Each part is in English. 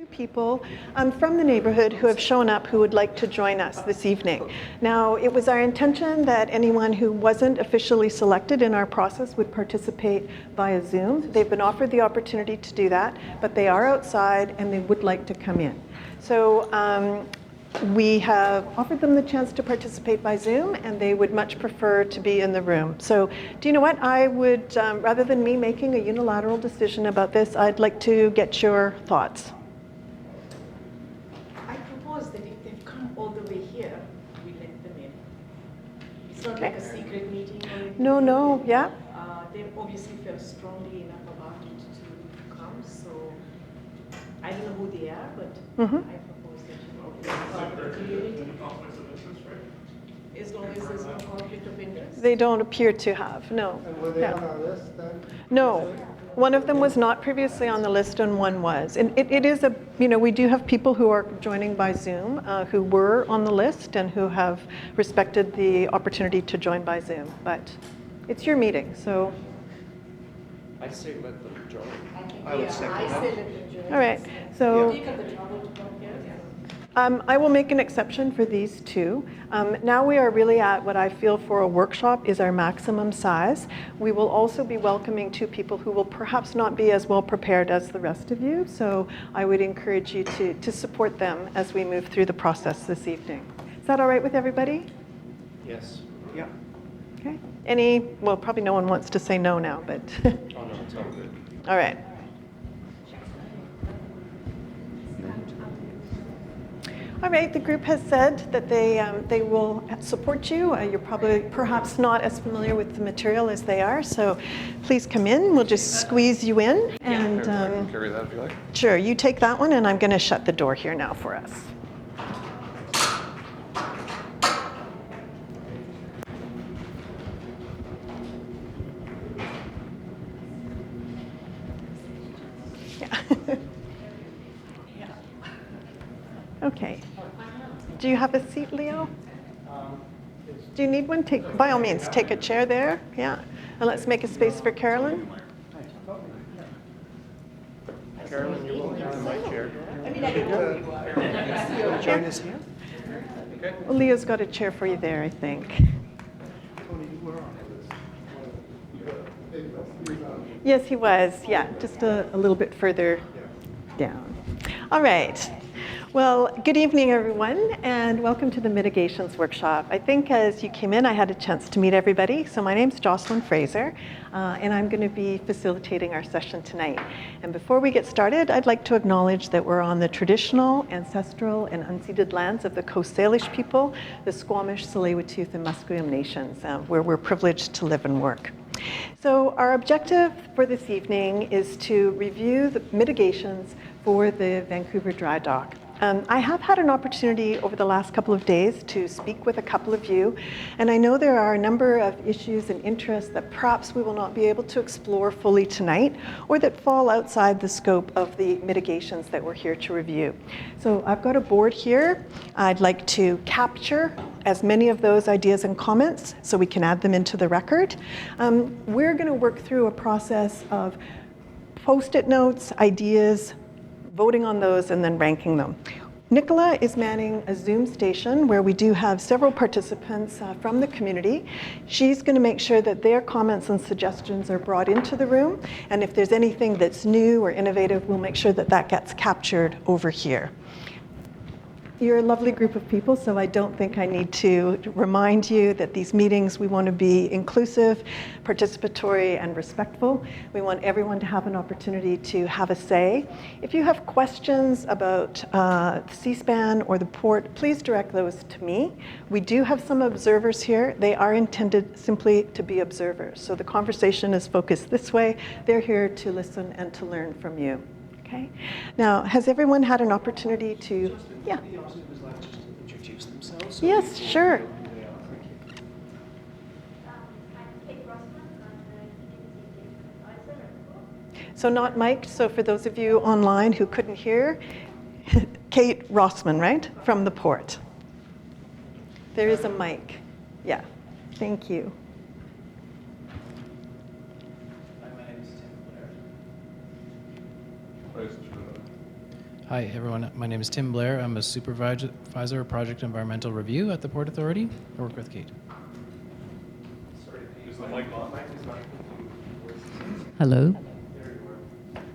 People from the neighborhood who have shown up who would like to join us this evening. Now, it was our intention that anyone who wasn't officially selected in our process would participate via Zoom. They've been offered the opportunity to do that, but they are outside and they would like to come in. So we have offered them the chance to participate by Zoom, and they would much prefer to be in the room. So do you know what? I would, rather than me making a unilateral decision about this, I'd like to get your thoughts. That if they've come all the way here, we let them in. It's not like a secret meeting or anything. No, yeah. They obviously feel strongly enough about it to come, so I don't know who they are, but I propose that you are part of the community. As long as there's no conflict of interest. They don't appear to have, no. And were they on our list then? No. One of them was not previously on the list and one was. And it is a, we do have people who are joining by Zoom who were on the list and who have respected the opportunity to join by Zoom. But it's your meeting, so. I say let them join. I would second that. I say let them join. All right, so. Take up the trouble to come here. I will make an exception for these two. Now we are really at what I feel for a workshop is our maximum size. We will also be welcoming two people who will perhaps not be as well prepared as the rest of you. So I would encourage you to support them as we move through the process this evening. Is that all right with everybody? Yes. Yeah. Okay. Well, probably no one wants to say no now, but. Oh, no, it's all good. All right. All right, the group has said that they will support you. You're probably perhaps not as familiar with the material as they are, so please come in. We'll just squeeze you in. And carry that if you like. Sure, you take that one, and I'm going to shut the door here now for us. Yeah. Okay. Do you have a seat, Leo? Do you need one? By all means, take a chair there. Yeah. And let's make a space for Carolyn. Carolyn, you're welcome to my chair. I mean, I don't know who you are. Join us here. Okay. Well, Leo's got a chair for you there, I think. Yes, he was. Yeah, just a little bit further down. All right. Well, good evening, everyone, and welcome to the Mitigations Workshop. I think as you came in, I had a chance to meet everybody. So my name's Jocelyn Fraser, and I'm going to be facilitating our session tonight. And before we get started, I'd like to acknowledge that we're on the traditional, ancestral, and unceded lands of the Coast Salish people, the Squamish, Tsleil-Waututh, and Musqueam nations, where we're privileged to live and work. So our objective for this evening is to review the mitigations for the Vancouver Drydock. I have had an opportunity over the last couple of days to speak with a couple of you, and I know there are a number of issues and interests that perhaps we will not be able to explore fully tonight, or that fall outside the scope of the mitigations that we're here to review. So I've got a board here. I'd like to capture as many of those ideas and comments so we can add them into the record. We're going to work through a process of post-it notes, ideas, voting on those, and then ranking them. Nicola is manning a Zoom station where we do have several participants from the community. She's going to make sure that their comments and suggestions are brought into the room, and if there's anything that's new or innovative, we'll make sure that that gets captured over here. You're a lovely group of people, so I don't think I need to remind you that these meetings, we want to be inclusive, participatory, and respectful. We want everyone to have an opportunity to have a say. If you have questions about C-SPAN or the port, please direct those to me. We do have some observers here. They are intended simply to be observers. So the conversation is focused this way. They're here to listen and to learn from you. Okay. Now, has everyone had an opportunity to? Yeah. Introduce themselves. Yes, sure. So not mic'd. So for those of you online who couldn't hear, Kate Rossman, right, from the port. There is a mic. Yeah. Thank you. Hi, everyone. My name is Tim Blair. I'm a supervisor of Project Environmental Review at the Port Authority. I work with Kate. Hello.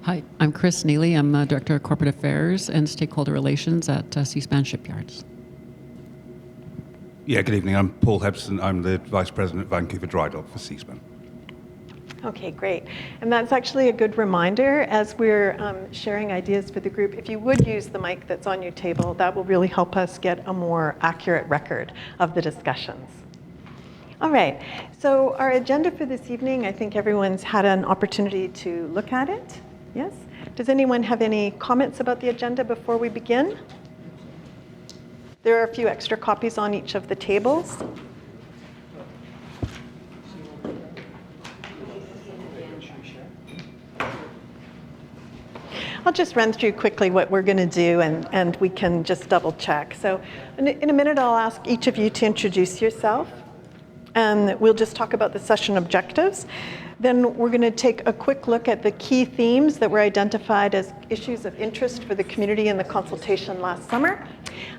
Hi, I'm Chris Neely. I'm Director of Corporate Affairs and Stakeholder Relations at Seaspan Shipyards. Yeah, good evening. I'm Paul Hebson. I'm the Vice President at Vancouver Drydock for Seaspan. Okay, great. And that's actually a good reminder as we're sharing ideas for the group. If you would use the mic that's on your table, that will really help us get a more accurate record of the discussions. All right, so our agenda for this evening, I think everyone's had an opportunity to look at it. Yes? Does anyone have any comments about the agenda before we begin? There are a few extra copies on each of the tables. I'll just run through quickly what we're going to do, and we can just double check. So in a minute, I'll ask each of you to introduce yourself, and we'll just talk about the session objectives. Then we're going to take a quick look at the key themes that were identified as issues of interest for the community in the consultation last summer.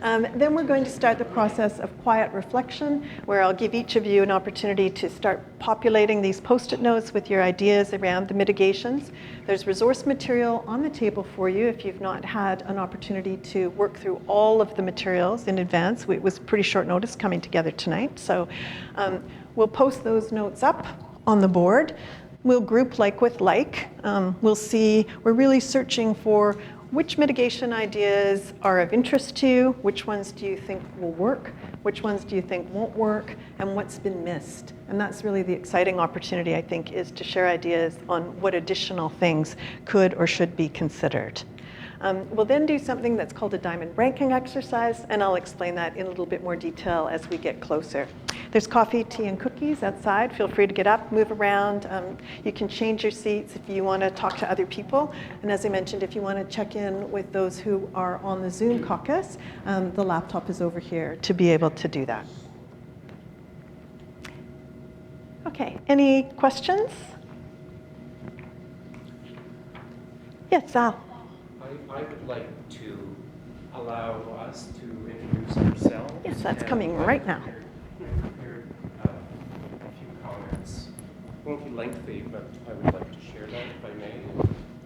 Then we're going to start the process of quiet reflection, where I'll give each of you an opportunity to start populating these Post-it notes with your ideas around the mitigations. There's resource material on the table for you if you've not had an opportunity to work through all of the materials in advance. It was pretty short notice coming together tonight. So we'll post those notes up on the board. We'll group like with like. We'll see, we're really searching for which mitigation ideas are of interest to you, which ones do you think will work, which ones do you think won't work, and what's been missed. And that's really the exciting opportunity, I think, is to share ideas on what additional things could or should be considered. We'll then do something that's called a diamond ranking exercise, and I'll explain that in a little bit more detail as we get closer. There's coffee, tea, and cookies outside. Feel free to get up, move around. You can change your seats if you want to talk to other people. And as I mentioned, if you want to check in with those who are on the Zoom caucus, the laptop is over here to be able to do that. Okay, any questions? Yes, Al. I would like to allow us to introduce ourselves. Yes, that's coming right now. Prepared a few comments. Won't be lengthy, but I would like to share that if I may.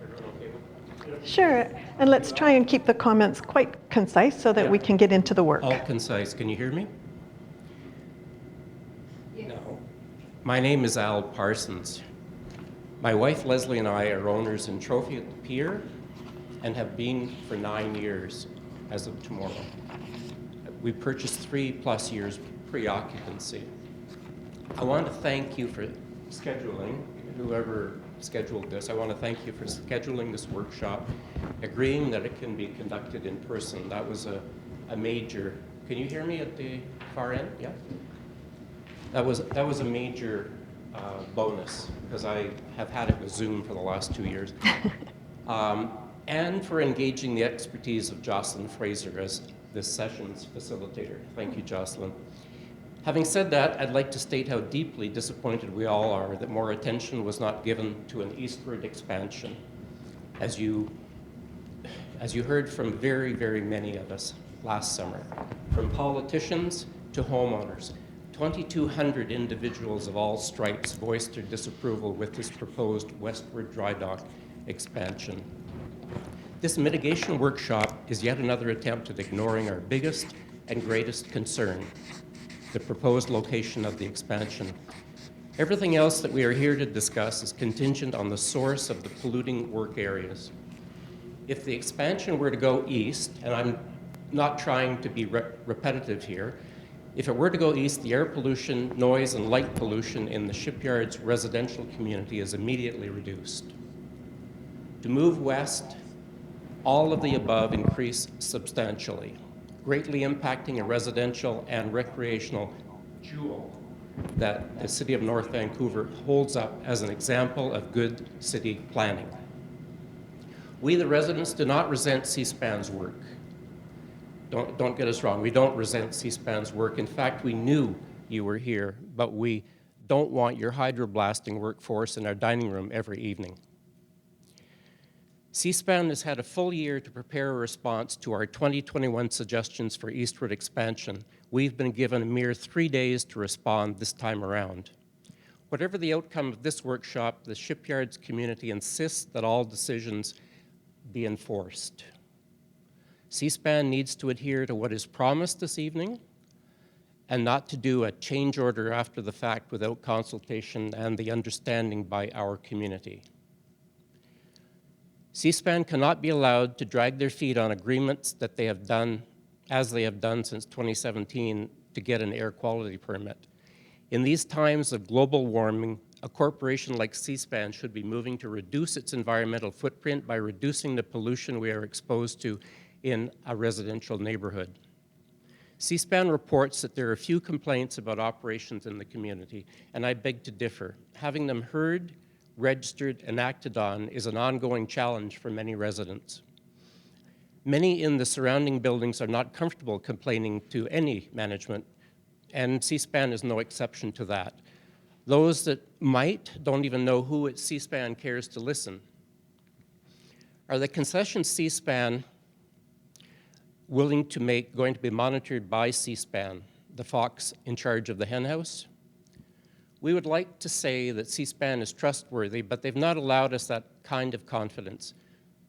Everyone okay with that? Sure, and let's try and keep the comments quite concise so that we can get into the work. All concise. Can you hear me? Yes. No. My name is Al Parsons. My wife Leslie and I are owners in Trophy at the Pier and have been for 9 years as of tomorrow. We purchased 3+ years pre-occupancy. I want to thank you for scheduling, whoever scheduled this. I want to thank you for scheduling this workshop, agreeing that it can be conducted in person. That was a major, can you hear me at the far end? Yeah? That was a major bonus, because I have had it with Zoom for the last 2 years. And for engaging the expertise of Jocelyn Fraser as this session's facilitator. Thank you, Jocelyn. Having said that, I'd like to state how deeply disappointed we all are that more attention was not given to an eastward expansion, as you heard from very, very many of us last summer, from politicians to homeowners. 2,200 individuals of all stripes voiced their disapproval with this proposed westward Drydock expansion. This mitigation workshop is yet another attempt at ignoring our biggest and greatest concern, the proposed location of the expansion. Everything else that we are here to discuss is contingent on the source of the polluting work areas. If the expansion were to go east, and I'm not trying to be repetitive here, if it were to go east, the air pollution, noise, and light pollution in the shipyard's residential community is immediately reduced. To move west, all of the above increase substantially, greatly impacting a residential and recreational jewel that the City of North Vancouver holds up as an example of good city planning. We, the residents, do not resent Seaspan's work. Don't get us wrong, we don't resent Seaspan's work. In fact, we knew you were here, but we don't want your hydroblasting workforce in our dining room every evening. C-SPAN has had a full year to prepare a response to our 2021 suggestions for eastward expansion. We've been given a mere 3 days to respond this time around. Whatever the outcome of this workshop, the shipyards community insists that all decisions be enforced. C-SPAN needs to adhere to what is promised this evening and not to do a change order after the fact without consultation and the understanding by our community. C-SPAN cannot be allowed to drag their feet on agreements that they have done, as they have done since 2017, to get an air quality permit. In these times of global warming, a corporation like C-SPAN should be moving to reduce its environmental footprint by reducing the pollution we are exposed to in a residential neighborhood. C-SPAN reports that there are few complaints about operations in the community, and I beg to differ. Having them heard, registered, and acted on is an ongoing challenge for many residents. Many in the surrounding buildings are not comfortable complaining to any management, and C-SPAN is no exception to that. Those that might don't even know who at C-SPAN cares to listen. Are the concessions C-SPAN willing to make going to be monitored by C-SPAN, the fox in charge of the hen house? We would like to say that C-SPAN is trustworthy, but they've not allowed us that kind of confidence.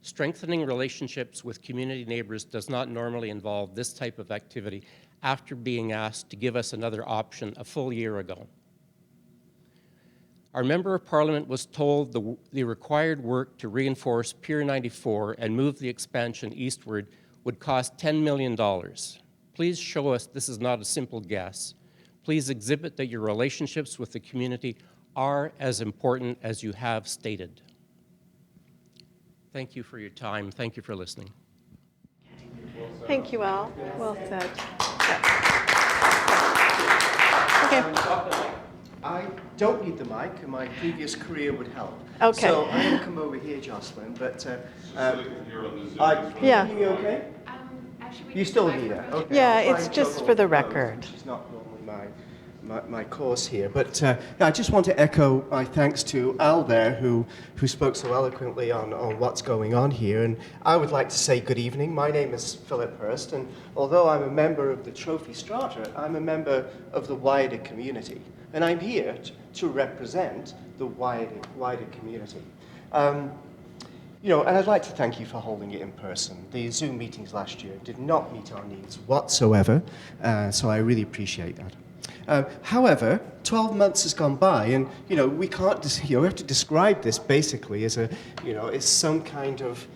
Strengthening relationships with community neighbors does not normally involve this type of activity after being asked to give us another option a full year ago. Our Member of Parliament was told the required work to reinforce Pier 94 and move the expansion eastward would cost $10 million. Please show us this is not a simple guess. Please exhibit that your relationships with the community are as important as you have stated. Thank you for your time. Thank you for listening. Thank you all. Well said. Okay. I don't need the mic, and my previous career would help. Okay. So I'm going to come over here, Jocelyn, but Yeah. can you hear me okay? You still need it? Okay. Yeah, I'll try it's and just juggle for the both, record. which is not normally my course here. But yeah, I just want to echo my thanks to Al there, who spoke so eloquently on what's going on here. And I would like to say good evening. My name is Philip Hurst, and although I'm a member of the Trophy Strata, I'm a member of the wider community. And I'm here to represent the wider community. You know, and I'd like to thank you for holding it in person. The Zoom meetings last year did not meet our needs whatsoever, so I really appreciate that. However, 12 months has gone by, and you know we can't. We have to describe this basically as as some kind of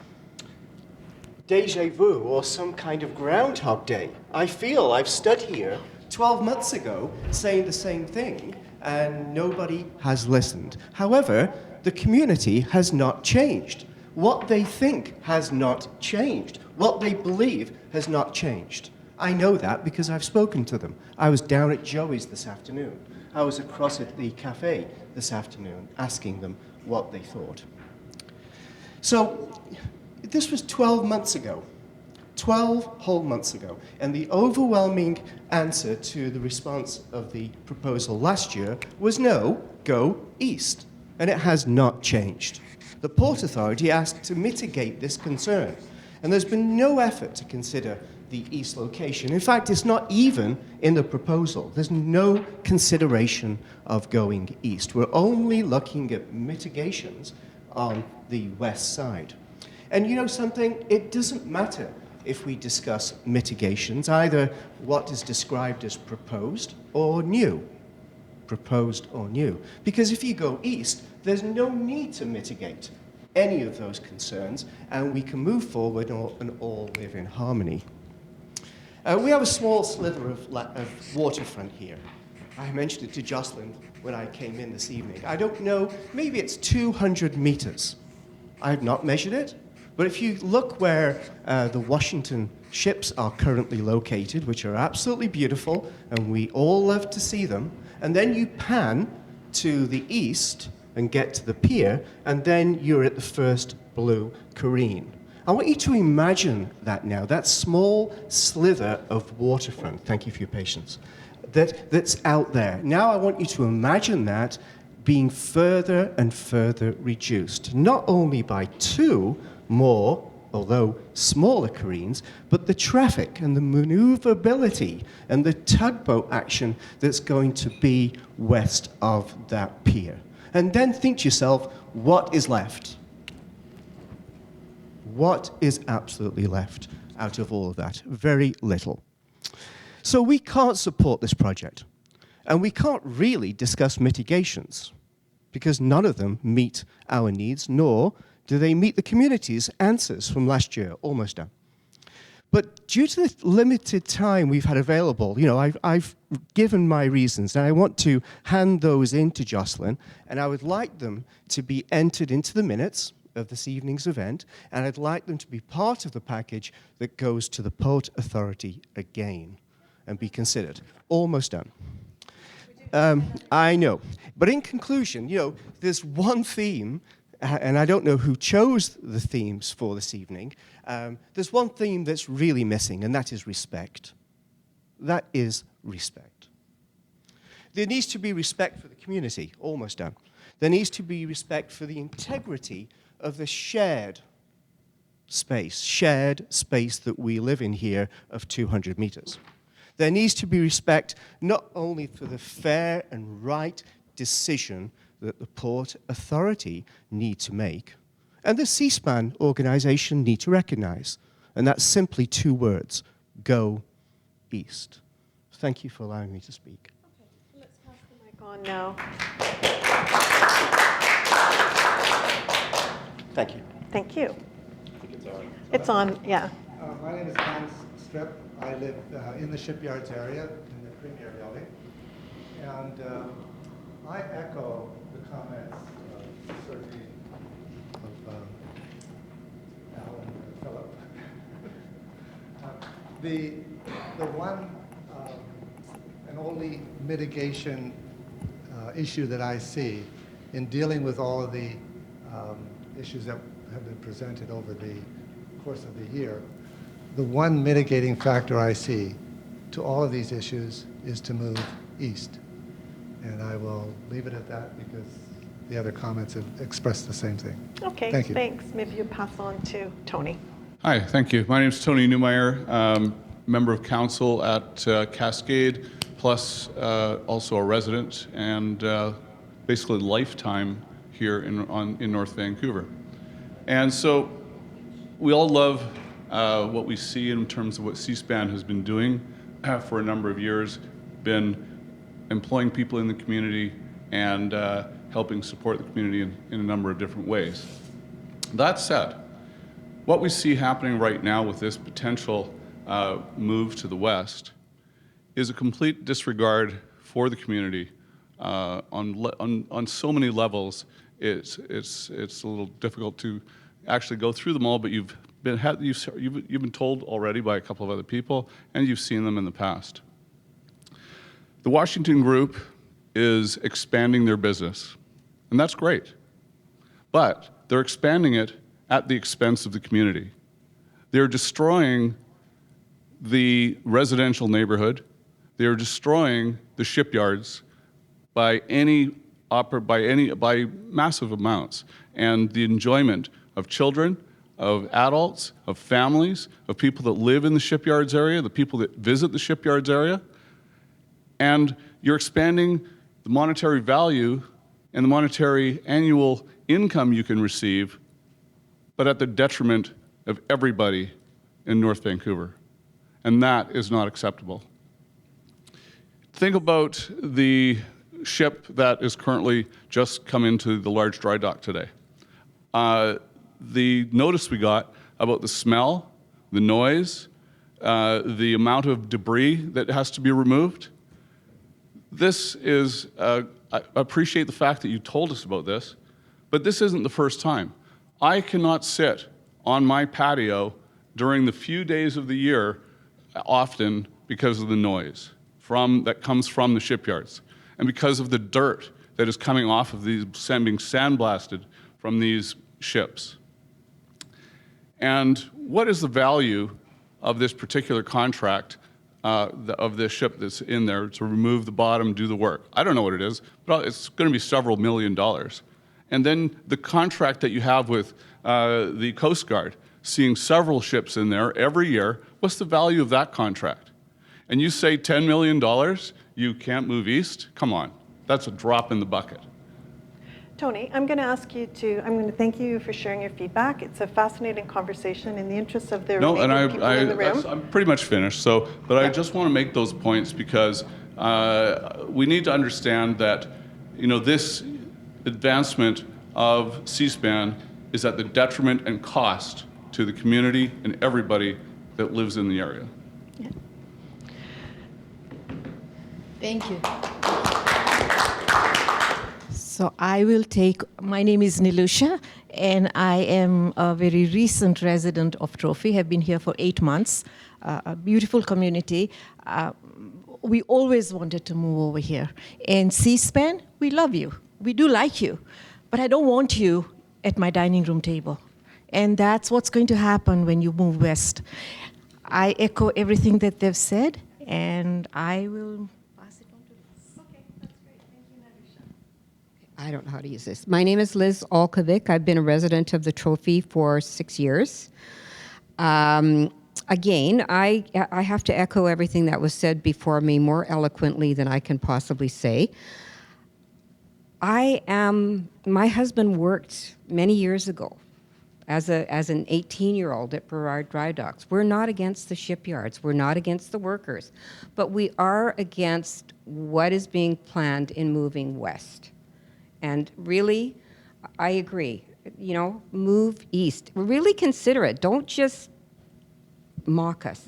déjà vu or some kind of Groundhog Day. I feel I've stood here 12 months ago saying the same thing, and nobody has listened. However, the community has not changed. What they think has not changed. What they believe has not changed. I know that because I've spoken to them. I was down at Joey's this afternoon. I was across at the cafe this afternoon asking them what they thought. So this was 12 months ago. 12 whole months ago. And the overwhelming answer to the response of the proposal last year was no, go east. And it has not changed. The Port Authority asked to mitigate this concern, and there's been no effort to consider the east location. In fact, it's not even in the proposal. There's no consideration of going east. We're only looking at mitigations on the west side. And you know something? It doesn't matter if we discuss mitigations, either what is described as proposed or new. Proposed or new. Because if you go east, there's no need to mitigate any of those concerns, and we can move forward and all live in harmony. We have a small slither of waterfront here. I mentioned it to Jocelyn when I came in this evening. I don't know, maybe it's 200 meters. I have not measured it, but if you look where the Washington ships are currently located, which are absolutely beautiful, and we all love to see them, and then you pan to the east and get to the pier, and then you're at the first blue careen. I want you to imagine that now, that small slither of waterfront, thank you for your patience, that's out there. Now I want you to imagine that being further and further reduced, not only by 2, more, although smaller careens, but the traffic and the maneuverability and the tugboat action that's going to be west of that pier. And then think to yourself, what is left? What is absolutely left out of all of that? Very little. So we can't support this project, and we can't really discuss mitigations, because none of them meet our needs, nor do they meet the community's answers from last year, almost done. But due to the limited time we've had available, I've given my reasons, and I want to hand those in to Jocelyn, and I would like them to be entered into the minutes of this evening's event, and I'd like them to be part of the package that goes to the Port Authority again and be considered. Almost done. I know. But in conclusion, there's one theme, and I don't know who chose the themes for this evening. There's one theme that's really missing, and that is respect. That is respect. There needs to be respect for the community. Almost done. There needs to be respect for the integrity of the shared space that we live in here of 200 meters. There needs to be respect not only for the fair and right decision that the Port Authority need to make, and the C-SPAN organization need to recognize, and that's simply two words: go east. Thank you for allowing me to speak. Okay, let's pass the mic on now. Thank you. Thank you. It's on, yeah. My name is Hans Strip. I live in the shipyards area, in the Premier Building. And I echo the comments certainly of Alan and Philip. The one and only mitigation issue that I see in dealing with all of the issues that have been presented over the course of the year, the one mitigating factor I see to all of these issues is to move east. And I will leave it at that because the other comments have expressed the same thing. Okay, Thank you. thanks. Maybe you pass on to Tony. Hi, thank you. My name is Tony Newmeyer, member of council at Cascade, plus also a resident and basically lifetime here in North Vancouver. And so we all love what we see in terms of what C-SPAN has been doing for a number of years, been employing people in the community and helping support the community in a number of different ways. That said, what we see happening right now with this potential move to the west is a complete disregard for the community on so many levels. It's a little difficult to actually go through them all, but you've been told already by a couple of other people, and you've seen them in the past. The Washington Group is expanding their business, and that's great. But they're expanding it at the expense of the community. They're destroying the residential neighborhood. They're destroying the shipyards by massive amounts, and the enjoyment of children, of adults, of families, of people that live in the shipyards area, the people that visit the shipyards area. And you're expanding the monetary value and the monetary annual income you can receive, but at the detriment of everybody in North Vancouver. And that is not acceptable. Think about the ship that is currently just come into the large dry dock today. The notice we got about the smell, the noise, the amount of debris that has to be removed. This is, I appreciate the fact that you told us about this, but this isn't the first time. I cannot sit on my patio during the few days of the year often because of the noise that comes from the shipyards and because of the dirt that is coming off of these, being sandblasted from these ships. And what is the value of this particular contract of this ship that's in there to remove the bottom, do the work? I don't know what it is, but it's going to be several $1 million. And then the contract that you have with the Coast Guard, seeing several ships in there every year, what's the value of that contract? And you say $10 million, you can't move east? Come on, that's a drop in the bucket. Tony, I'm going to thank you for sharing your feedback. It's a fascinating conversation in the interest of the remaining people in the room. I'm pretty much finished. But I just want to make those points because we need to understand that, this advancement of C-SPAN is at the detriment and cost to the community and everybody that lives in the area. Yeah. Thank you. So my name is Nilusha, and I am a very recent resident of Trophy, have been here for 8 months, a beautiful community. We always wanted to move over here. And C-SPAN, we love you. We do like you, but I don't want you at my dining room table. And that's what's going to happen when you move west. I echo everything that they've said, and I will pass it on to Liz. Okay, that's great. Thank you, Nadisha. I don't know how to use this. My name is Liz Olkovic. I've been a resident of the Trophy for 6 years. Again, I have to echo everything that was said before me more eloquently than I can possibly say. My husband worked many years ago as an 18-year-old at Burrard Drydocks. We're not against the shipyards. We're not against the workers. But we are against what is being planned in moving west. And really, I agree. Move east. Really consider it. Don't just mock us.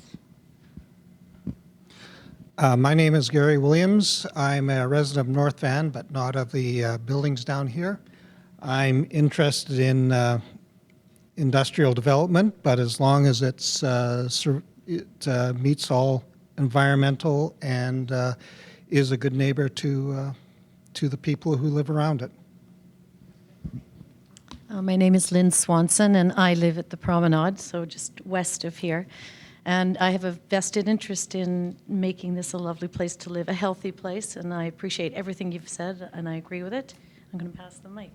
My name is Gary Williams. I'm a resident of North Van, but not of the buildings down here. I'm interested in industrial development, but as long as it meets all environmental and is a good neighbor to the people who live around it. My name is Lynn Swanson, and I live at the Promenade, so just west of here. And I have a vested interest in making this a lovely place to live, a healthy place, and I appreciate everything you've said, and I agree with it. I'm going to pass the mic.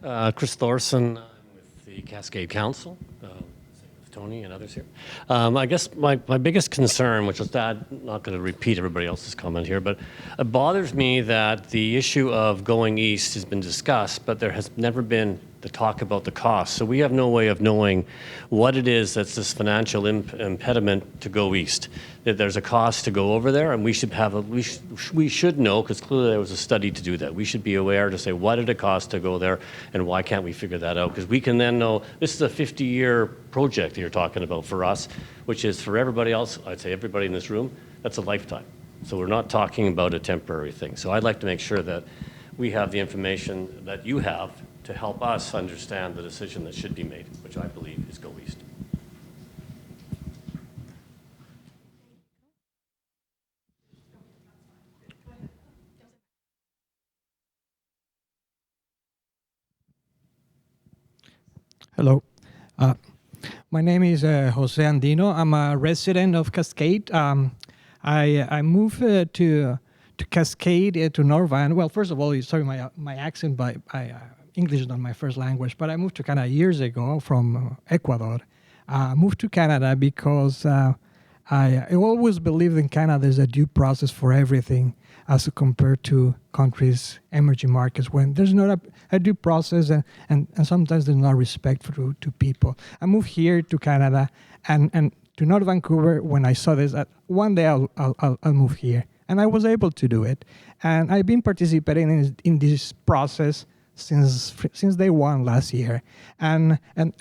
Hi, Chris Thorson. I'm with the Cascade Council, same with Tony and others here. I guess my biggest concern, which is that I'm not going to repeat everybody else's comment here, but it bothers me that the issue of going east has been discussed, but there has never been the talk about the cost. So we have no way of knowing what it is that's this financial impediment to go east. That there's a cost to go over there, and we should have we should know, because clearly there was a study to do that. We should be aware to say, what did it cost to go there, and why can't we figure that out? Because we can then know, this is a 50-year project that you're talking about for us, which is for everybody else, I'd say everybody in this room, that's a lifetime. So we're not talking about a temporary thing. So I'd like to make sure that we have the information that you have to help us understand the decision that should be made, which I believe is go east. Hello. My name is Jose Andino. I'm a resident of Cascade. I moved to Cascade, to North Van. Well, first of all, sorry my accent, but English is not my first language, but I moved to Canada years ago from Ecuador. I moved to Canada because I always believed in Canada there's a due process for everything as compared to countries, emerging markets, when there's not a due process and sometimes there's not respect to people. I moved here to Canada and to North Vancouver when I saw this, one day I'll move here. And I was able to do it. And I've been participating in this process since day one last year. And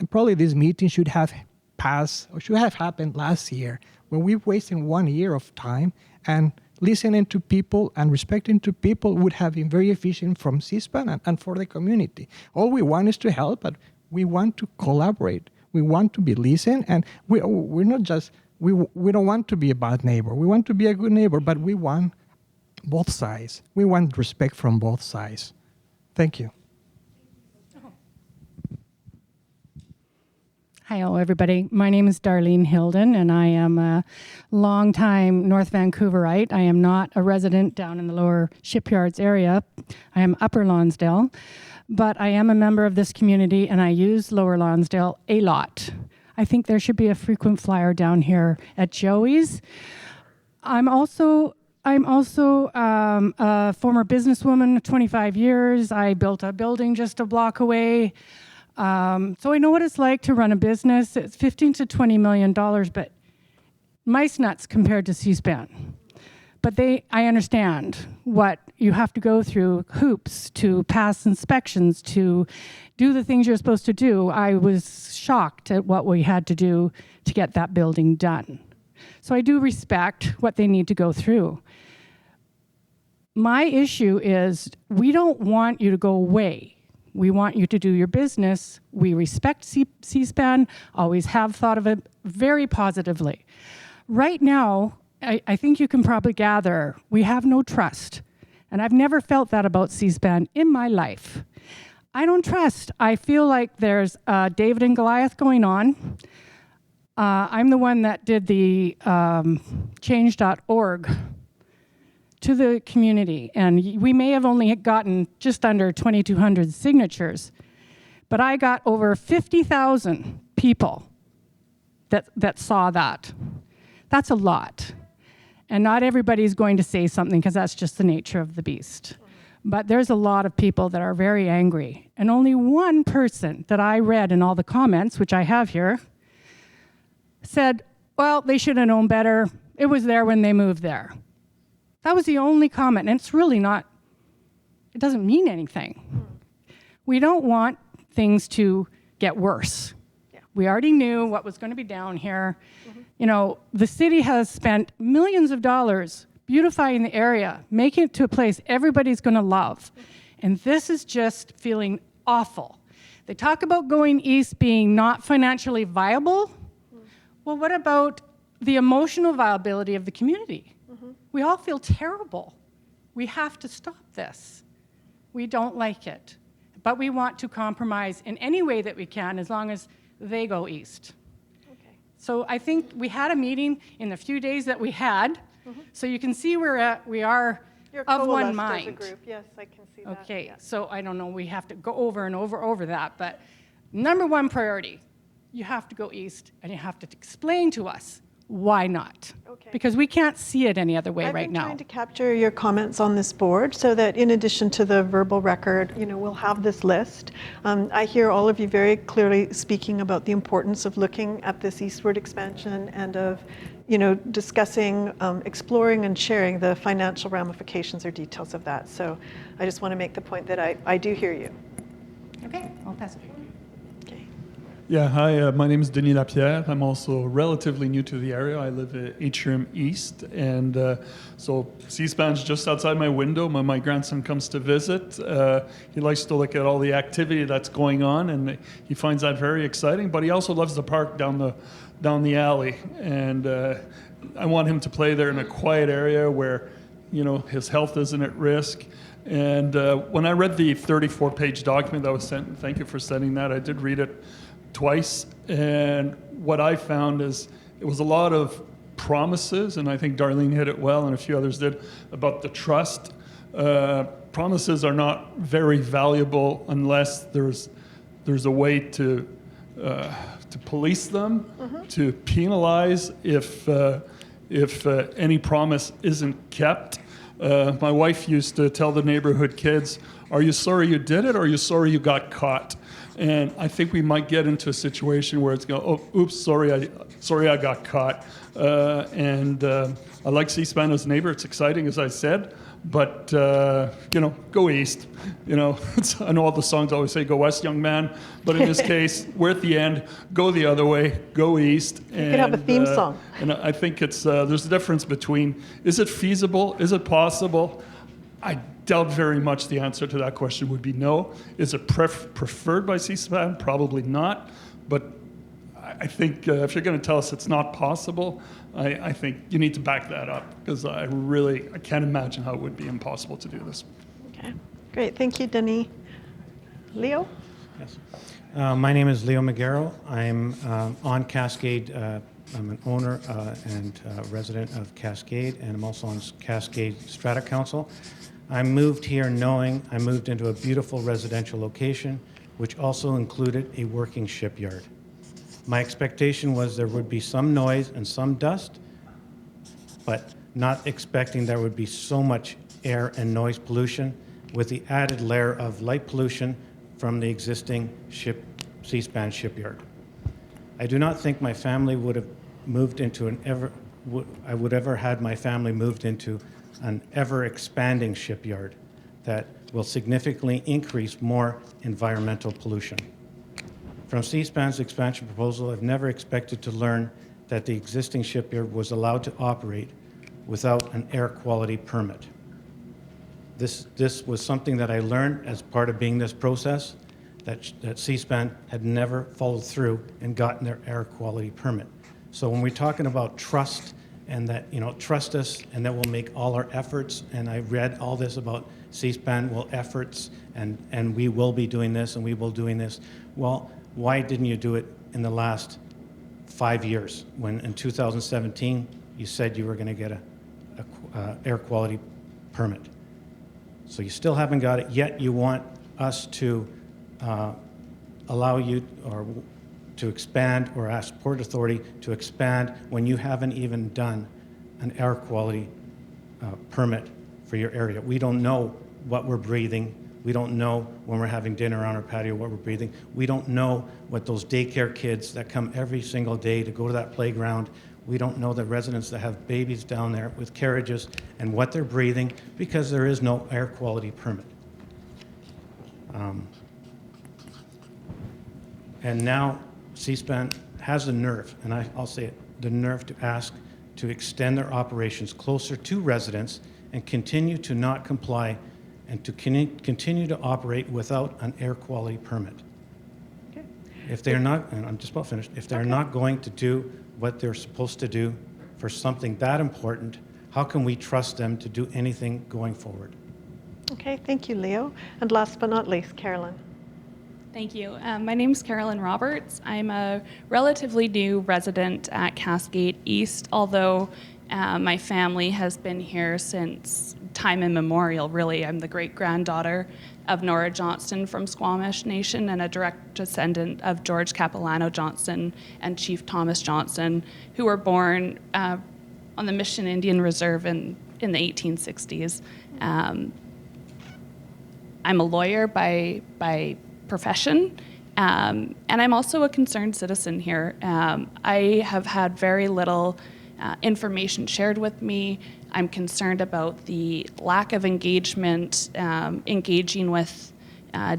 probably this meeting should have passed, or should have happened last year, when we've wasted 1 year of time, and listening to people and respecting to people would have been very efficient from C-SPAN and for the community. All we want is to help, but we want to collaborate. We want to be listened, and we're not just, we don't want to be a bad neighbor. We want to be a good neighbor, but we want both sides. We want respect from both sides. Thank you. Hello, everybody. My name is Darlene Hilden, and I am a longtime North Vancouverite. I am not a resident down in the lower shipyards area. I am Upper Lonsdale, but I am a member of this community, and I use Lower Lonsdale a lot. I think there should be a frequent flyer down here at Joey's. I'm also a former businesswoman, 25 years. I built a building just a block away. So I know what it's like to run a business. It's $15 to $20 million, but mice nuts compared to C-SPAN. But I understand what you have to go through, hoops to pass inspections, to do the things you're supposed to do. I was shocked at what we had to do to get that building done. So I do respect what they need to go through. My issue is we don't want you to go away. We want you to do your business. We respect C-SPAN, always have thought of it very positively. Right now, I think you can probably gather, we have no trust. And I've never felt that about C-SPAN in my life. I don't trust. I feel like there's David and Goliath going on. I'm the one that did the change.org to the community, and we may have only gotten just under 2,200 signatures, but I got over 50,000 people that saw that. That's a lot. And not everybody's going to say something because that's just the nature of the beast. But there's a lot of people that are very angry. And only one person that I read in all the comments, which I have here, said, well, they should have known better. It was there when they moved there. That was the only comment, and it's really not, it doesn't mean anything. We don't want things to get worse. Yeah. We already knew what was going to be down here. Mm-hmm. You know, the city has spent millions of dollars beautifying the area, making it to a place everybody's going to love. Mm-hmm. And this is just feeling awful. They talk about going east being not financially viable. Mm-hmm. Well, what about the emotional viability of the community? Mm-hmm. We all feel terrible. We have to stop this. We don't like it. But we want to compromise in any way that we can as long as they go east. Okay. So I think we had a meeting in the few days that we had. Mm-hmm. So you can see we are You're of one mind. As a group. Yes, I can see that. Okay, yeah. So I don't know, we have to go over and over that, but number one priority, you have to go east and you have to explain to us why not? Okay. Because we can't see it any other way right now. I've been trying to capture your comments on this board so that in addition to the verbal record, you know, we'll have this list. I hear all of you very clearly speaking about the importance of looking at this eastward expansion and of, you know, discussing, exploring and sharing the financial ramifications or details of that. So I just want to make the point that I do hear you. Okay, I'll pass it. Yeah, hi, my name is Denis Lapierre. I'm also relatively new to the area. I live at Atrium East, and so C-SPAN's just outside my window. My grandson comes to visit. He likes to look at all the activity that's going on, and he finds that very exciting, but he also loves the park down the alley, and I want him to play there in a quiet area where, you know, his health isn't at risk. And when I read the 34-page document that was sent, and thank you for sending that, I did read it twice, and what I found is it was a lot of promises, and I think Darlene hit it well and a few others did, about the trust. Promises are not very valuable unless there's a way to police them, mm-hmm. to penalize if any promise isn't kept. My wife used to tell the neighborhood kids, are you sorry you did it, or are you sorry you got caught? And I think we might get into a situation where it's going, oh, oops, sorry I got caught. I like C-SPAN as a neighbor. It's exciting, as I said. But, you know, go east. You know, I know all the songs always say, go west, young man. But in this case, we're at the end. Go the other way. Go east. You could have a theme song. And I think it's there's a difference between, is it feasible? Is it possible? I doubt very much the answer to that question would be no. Is it preferred by C-SPAN? Probably not. But I think if you're going to tell us it's not possible, I think you need to back that up, because I can't imagine how it would be impossible to do this. Okay, great. Thank you, Denis. Leo? Yes. My name is Leo Magaro. I'm on Cascade. I'm an owner and resident of Cascade, and I'm also on Cascade Strata Council. I moved here knowing I moved into a beautiful residential location, which also included a working shipyard. My expectation was there would be some noise and some dust, but not expecting there would be so much air and noise pollution with the added layer of light pollution from the existing Seaspan shipyard. I do not think my family would have moved into I would ever had my family moved into an ever expanding shipyard that will significantly increase more environmental pollution. From Seaspan's expansion proposal, I've never expected to learn that the existing shipyard was allowed to operate without an air quality permit. This was something that I learned as part of being this process, that Seaspan had never followed through and gotten their air quality permit. So when we're talking about trust and that, trust us and that we'll make all our efforts, and I read all this about Seaspan will efforts and we will be doing this and we will doing this. Well, why didn't you do it in the last 5 years when in 2017 you said you were going to get a air quality permit? So you still haven't got it, yet you want us to allow you or to expand or ask Port Authority to expand when you haven't even done an air quality permit for your area. We don't know what we're breathing. We don't know when we're having dinner on our patio what we're breathing. We don't know what those daycare kids that come every single day to go to that playground. We don't know the residents that have babies down there with carriages and what they're breathing because there is no air quality permit. And now Seaspan has the nerve, and I'll say it, the nerve to ask to extend their operations closer to residents and continue to not comply and to continue to operate without an air quality permit. Okay. If they're not, and I'm just about finished, if they're not going to do what they're supposed to do for something that important, how can we trust them to do anything going forward? Okay, thank you, Leo. And last but not least, Carolyn. Thank you. My name is Carolyn Roberts. I'm a relatively new resident at Cascade East, although my family has been here since time immemorial, really. I'm the great-granddaughter of Nora Johnston from Squamish Nation and a direct descendant of George Capilano Johnston and Chief Thomas Johnston, who were born on the Mission Indian Reserve in the 1860s. I'm a lawyer by profession, and I'm also a concerned citizen here. I have had very little information shared with me. I'm concerned about the lack of engagement, engaging with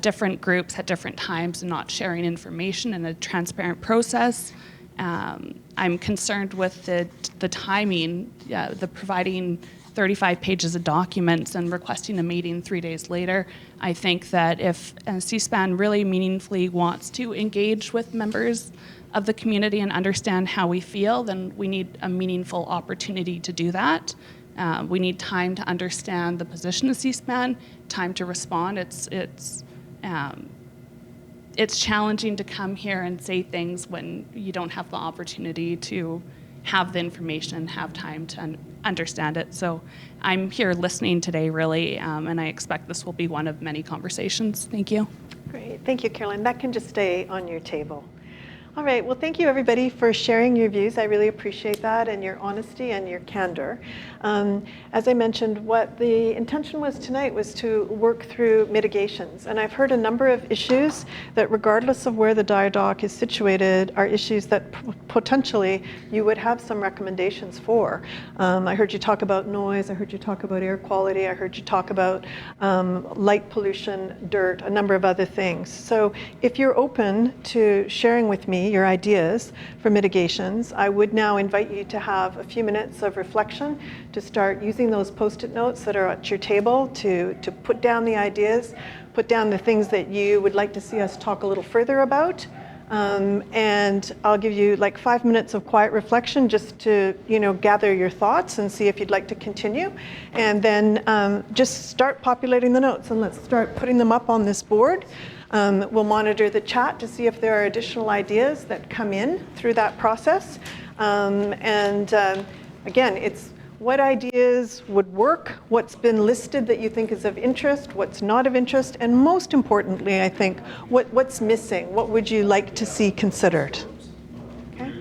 different groups at different times and not sharing information in a transparent process. I'm concerned with the timing, the providing 35 pages of documents and requesting a meeting 3 days later. I think that if Seaspan really meaningfully wants to engage with members of the community and understand how we feel, then we need a meaningful opportunity to do that. We need time to understand the position of Seaspan, time to respond. It's challenging to come here and say things when you don't have the opportunity to have the information and have time to understand it. So I'm here listening today, really, and I expect this will be one of many conversations. Thank you. Great. Thank you, Carolyn. That can just stay on your table. All right. Well, thank you, everybody, for sharing your views. I really appreciate that and your honesty and your candor. As I mentioned, what the intention was tonight was to work through mitigations. And I've heard a number of issues that, regardless of where the Drydock is situated, are issues that potentially you would have some recommendations for. I heard you talk about noise. I heard you talk about air quality. I heard you talk about light pollution, dirt, a number of other things. So if you're open to sharing with me your ideas for mitigations, I would now invite you to have a few minutes of reflection, to start using those Post-it notes that are at your table to put down the ideas, put down the things that you would like to see us talk a little further about, And I'll give you like 5 minutes of quiet reflection just to, gather your thoughts and see if you'd like to continue. And then just start populating the notes, and let's start putting them up on this board. We'll monitor the chat to see if there are additional ideas that come in through that process. Again, it's what ideas would work, what's been listed that you think is of interest, what's not of interest, and most importantly, I think, what's missing? What would you like to see considered? Okay.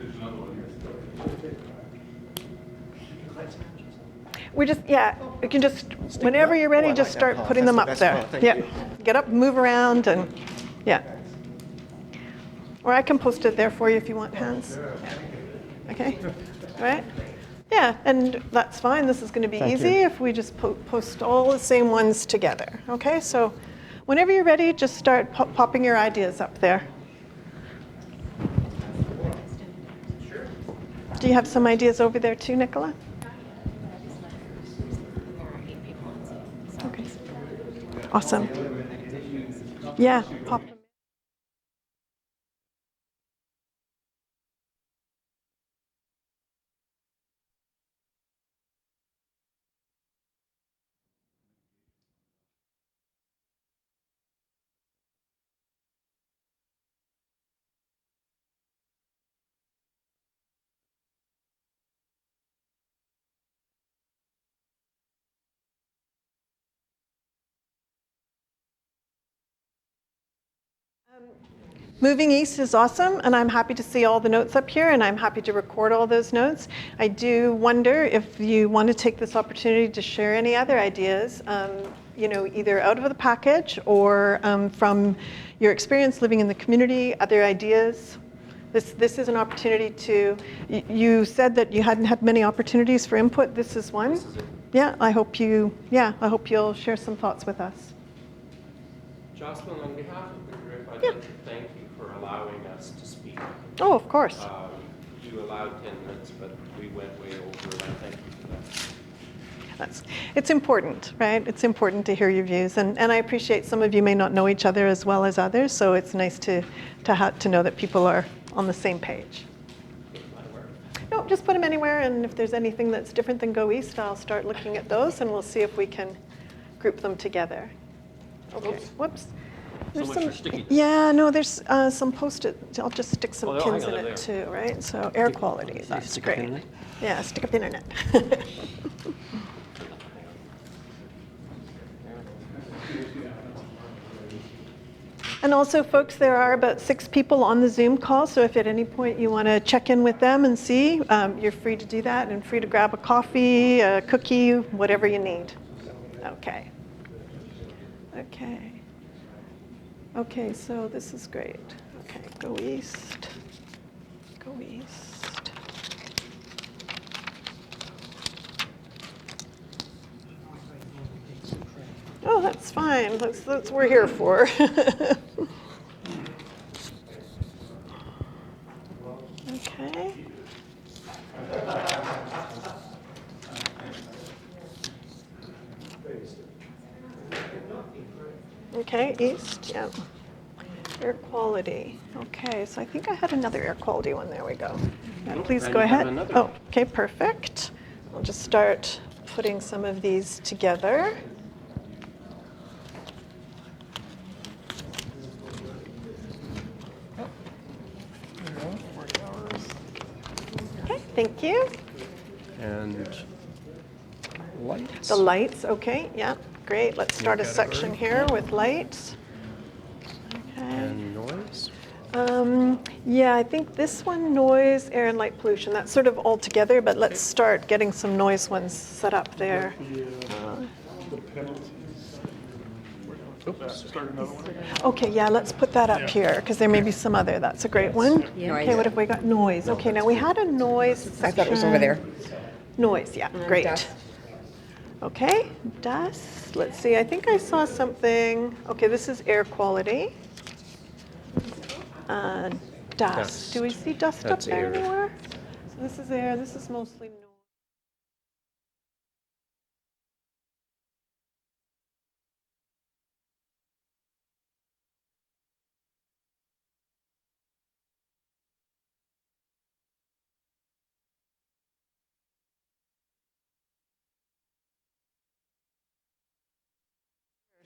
You can just, whenever you're ready, just start putting them up there. Yeah, get up, move around, and yeah. Or I can post it there for you if you want, Hans. Okay, all right. Yeah, and that's fine. This is going to be easy if we just post all the same ones together. Okay, so whenever you're ready, just start popping your ideas up there. Do you have some ideas over there too, Nicola? Okay. Awesome. Yeah, pop them. Moving east is awesome, and I'm happy to see all the notes up here, and I'm happy to record all those notes. I do wonder if you want to take this opportunity to share any other ideas, either out of the package or from your experience living in the community, other ideas. This is an opportunity to, you said that you hadn't had many opportunities for input. This is one. Yeah, I hope you'll share some thoughts with us. Jocelyn, on behalf of the group, I'd like to thank you for allowing us to speak. Oh, of course. You allowed 10 minutes, but we went way over, and I thank you for that. It's important, right? It's important to hear your views, and I appreciate some of you may not know each other as well as others, so it's nice to know that people are on the same page. No, just put them anywhere, and if there's anything that's different than Go East, I'll start looking at those, and we'll see if we can group them together. Okay. Oops. Whoops. There's So much for stickiness. Yeah, no, there's some Post-it. I'll just stick some Oh, pins hang in on, it there. too, right? So air quality, that's stick a pin great. in it? Yeah, stick a pin in it. And also, folks, there are about 6 people on the Zoom call, so if at any point you want to check in with them and see, you're free to do that and free to grab a coffee, a cookie, whatever you need. Okay. Okay. Okay, so this is great. Okay, Go East. Go East. Oh, that's fine. That's what we're here for. Okay. Okay, east, yeah. Air quality. Okay, so I think I had another air quality one. There we go. Yeah, please And go you have ahead. another. Oh, okay, perfect. I'll just start putting some of these together. Okay, thank you. And lights. The lights, okay, yeah, great. Let's start a section here with lights. Okay. And noise. Yeah, I think this one, noise, air, and light pollution. That's sort of all together, but let's start getting some noise ones set up there. Okay, yeah, let's put that up here because there may be some other. That's a great one. Yeah. Okay, what have we got? Noise. Okay, now we had a noise section. I thought it was over there. Noise, yeah, great. Dust. Okay, dust. Let's see, I think I saw something. Okay, this is air quality. Dust. Do we see dust That's up there air. anywhere? So this is air. This is mostly noise.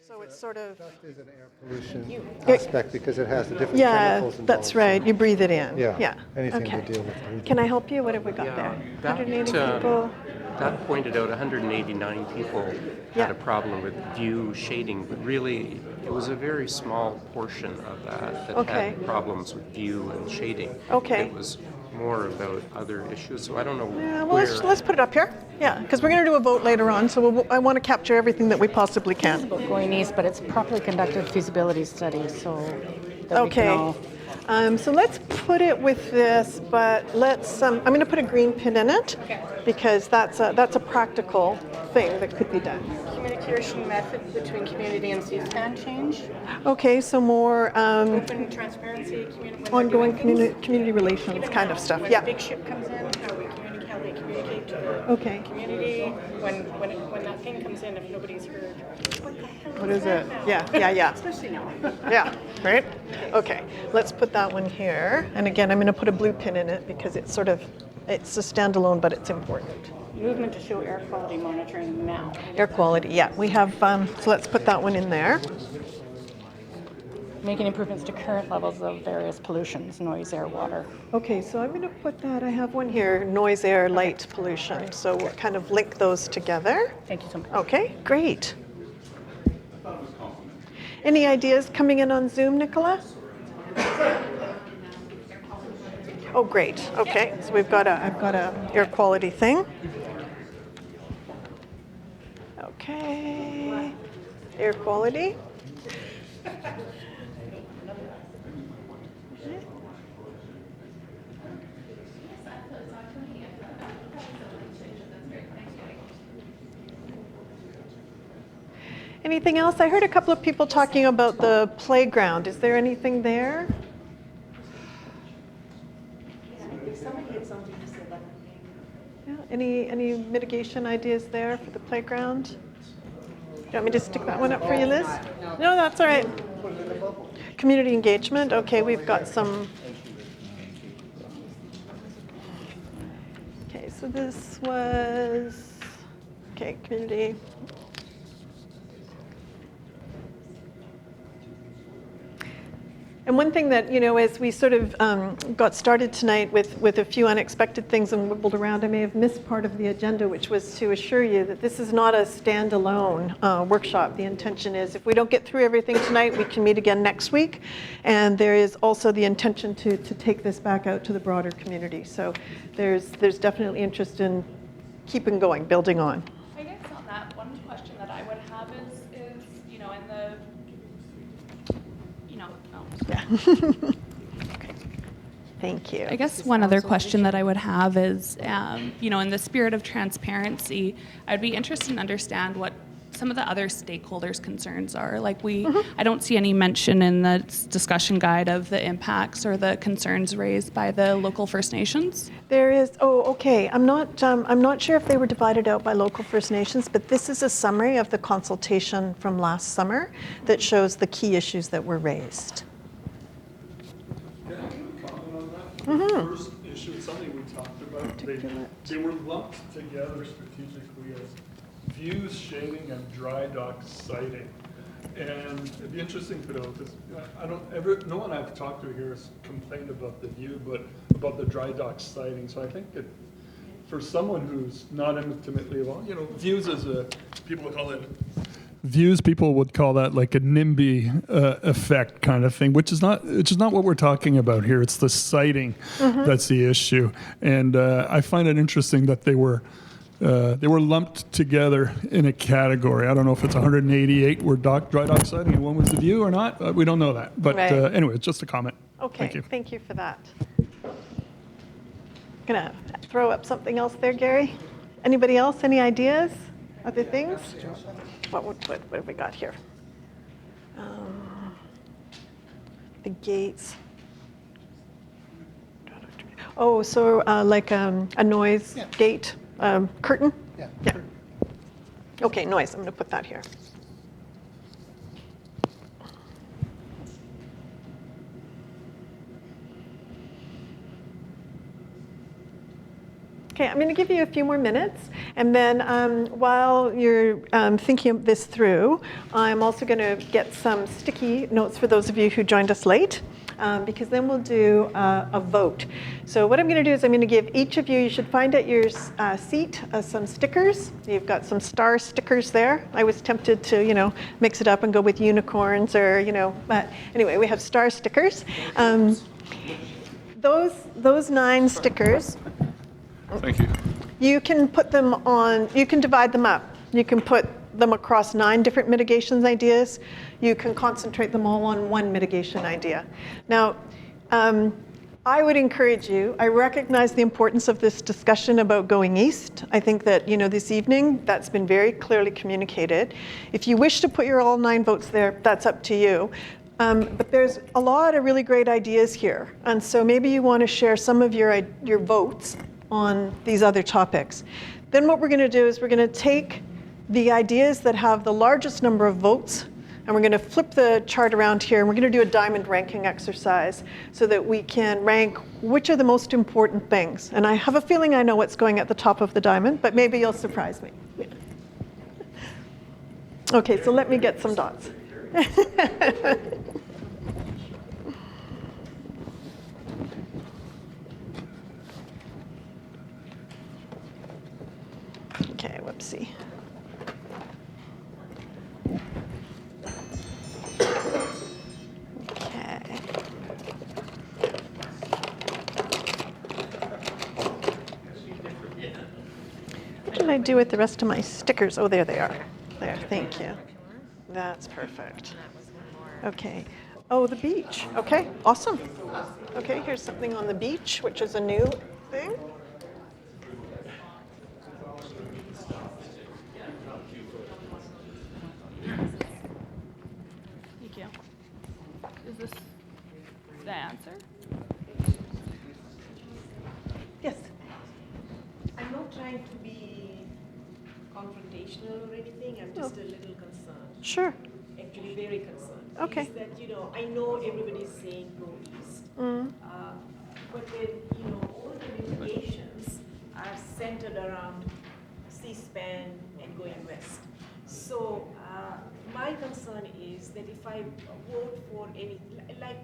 So it's sort of... Dust is an air pollution aspect because it has the different chemicals involved. That's right. You breathe it in. Yeah. Anything Okay. to deal with breathing. Can I help you? What have we got there? 180 people. That pointed out 189 people Yeah. had a problem with view shading, but really it was a very small portion of that Okay. had problems with view and shading. Okay. It was more about other issues, so I don't know Yeah, well, where. let's put it up here. Yeah, because we're going to do a vote later on, so I want to capture everything that we possibly can. Going east, but it's properly conducted feasibility study, so that we can Okay. all... So let's put it with this, but let's. I'm going to put a green pin in it because that's a practical thing that could be done. Communication method between community and C-SPAN change. Okay, so more Open transparency, ongoing community relations kind of stuff. Yeah. Big ship comes in, how they communicate to the Okay. community. When that thing comes in, if nobody's heard, what the hell What is it? Yeah. Especially now. Yeah, right? Okay, let's put that one here. And again, I'm going to put a blue pin in it because it's a standalone, but it's important. Movement to show air quality monitoring now. Air quality, yeah. We have, so let's put that one in there. Making improvements to current levels of various pollutions, noise, air, water. Okay, so I'm going to put that, I have one here, noise, air, light pollution. So we'll kind of link those together. Thank you so much. Okay, great. Any ideas coming in on Zoom, Nicola? Oh, great. Okay, so I've got a air quality thing. Okay, air quality. Anything else? I heard a couple of people talking about the playground. Is there anything there? Somebody had something to say about Yeah, any mitigation ideas there for the playground? Do you want me to stick that one up for you, Liz? No, that's all right. Community engagement. Okay, we've got some. Okay, so this was, okay, community. And one thing that, as we sort of got started tonight with a few unexpected things and wibbled around, I may have missed part of the agenda, which was to assure you that this is not a standalone workshop. The intention is if we don't get through everything tonight, we can meet again next week. And there is also the intention to take this back out to the broader community. So there's definitely interest in keeping going, building on. I guess on that, one question that I would have is in the Yeah. Okay. Thank you. I guess one other question that I would have is, in the spirit of transparency, I'd be interested in understand what some of the other stakeholders' concerns are. Like I don't see any mention in the discussion guide of the impacts or the concerns raised by the local First Nations. There is. Oh, okay. I'm not sure if they were divided out by local First Nations, but this is a summary of the consultation from last summer that shows the key issues that were raised. The first issue is something we talked about. They were lumped together strategically as views, shading, and Drydock siting. And it'd be interesting to know because no one I've talked to here has complained about the view, but about the Drydock siting. So I think that for someone who's not intimately involved, views is people call it. Views, people would call that like a NIMBY effect kind of thing, which is not what we're talking about here. It's the siting that's the issue, and I find it interesting that they were lumped together in a category. I don't know if it's 188 were Drydock siting and one was the view or not. We don't know that, but Right. Anyway, it's just a comment. Okay. Thank you. For that. Gonna throw up something else there, Gary. Anybody else? Any ideas? Other things? What have we got here? The gates. Oh, so like a noise gate curtain? Yeah. Okay, noise. I'm going to put that here. Okay, I'm going to give you a few more minutes, and then while you're thinking this through, I'm also going to get some sticky notes for those of you who joined us late, because then we'll do a vote. So what I'm going to do is I'm going to give each of you, you should find at your seat some stickers. You've got some star stickers there. I was tempted to, mix it up and go with unicorns or, but anyway, we have star stickers. Those 9 stickers, Thank you. you can put them on, you can divide them up. You can put them across 9 different mitigation ideas. You can concentrate them all on one mitigation idea. Now, I would encourage you, I recognize the importance of this discussion about going east. I think that, this evening, that's been very clearly communicated. If you wish to put your all 9 votes there, that's up to you. But there's a lot of really great ideas here. And so maybe you want to share some of your votes on these other topics. Then what we're going to do is we're going to take the ideas that have the largest number of votes, and we're going to flip the chart around here, and we're going to do a diamond ranking exercise so that we can rank which are the most important things. And I have a feeling I know what's going at the top of the diamond, but maybe you'll surprise me. Okay, so let me get some dots. Okay, whoopsie. Okay. What did I do with the rest of my stickers? Oh, there they are. There, thank you. That's perfect. Okay. Oh, the beach. Okay, awesome. Okay, here's something on the beach, which is a new thing. Thank you. Is this the answer? Yes. I'm not trying to be confrontational or anything. I'm just a little concerned. Sure. Actually, very concerned. Okay. Is that, I know everybody's saying go east. But then, all the mitigations are centered around C-SPAN and going west. So my concern is that if I vote for any, like,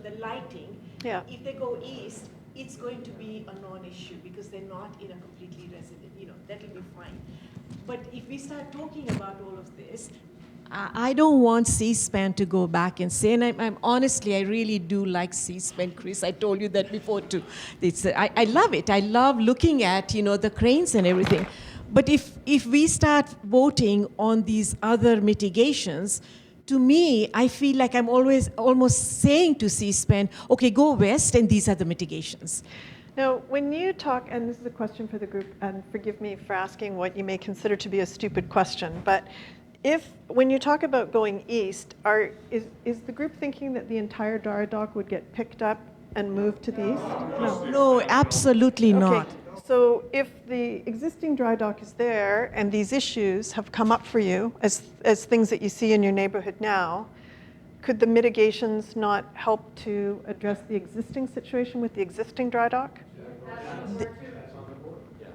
the lighting, Yeah. if they go east, it's going to be a non-issue because they're not in a completely resident, that'll be fine. But if we start talking about all of this, I don't want C-SPAN to go back and say, and I'm honestly, I really do like C-SPAN, Chris. I told you that before too. I love it. I love looking at, the cranes and everything. But if we start voting on these other mitigations, to me, I feel like I'm almost saying to C-SPAN, okay, go west, and these are the mitigations. Now, when you talk, and this is a question for the group, and forgive me for asking what you may consider to be a stupid question, but when you talk about going east, is the group thinking that the entire Drydock would get picked up and moved to the east? No. No, absolutely not. So if the existing Drydock is there and these issues have come up for you as things that you see in your neighborhood now, could the mitigations not help to address the existing situation with the existing Drydock?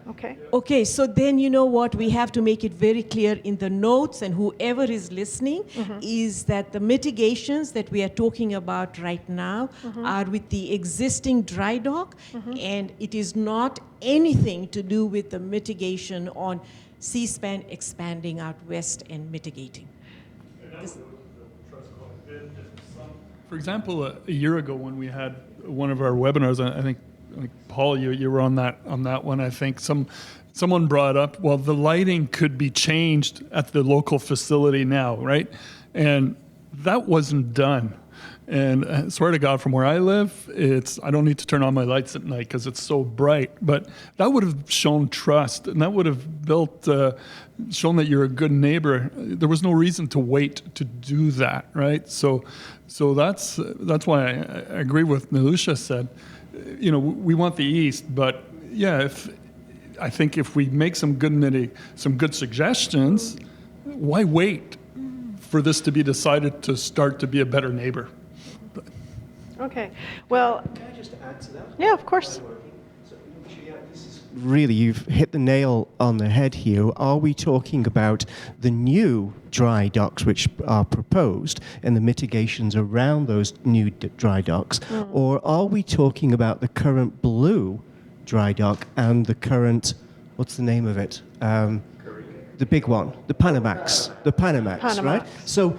Okay. Okay, so then you know what? We have to make it very clear in the notes, and whoever is listening, is that the mitigations that we are talking about right now are with the existing Drydock, and it is not anything to do with the mitigation on C-SPAN expanding out west and mitigating. For example, a year ago when we had one of our webinars, I think, Paul, you were on that one. I think someone brought up, well, the lighting could be changed at the local facility now, right? And that wasn't done. And I swear to God, from where I live, I don't need to turn on my lights at night because it's so bright. But that would have shown trust, and that would have shown that you're a good neighbor. There was no reason to wait to do that, right? So that's why I agree with Nilusha said. We want the East, but yeah, I think if we make some good suggestions, why wait for this to be decided to start to be a better neighbor? Okay. Well. Can I just add to that? Yeah, of course. So, this is really, you've hit the nail on the head here. Are we talking about the new dry docks which are proposed and the mitigations around those new dry docks, or are we talking about the current blue dry dock and the current, what's the name of it? The big one, the Panamax, right? So,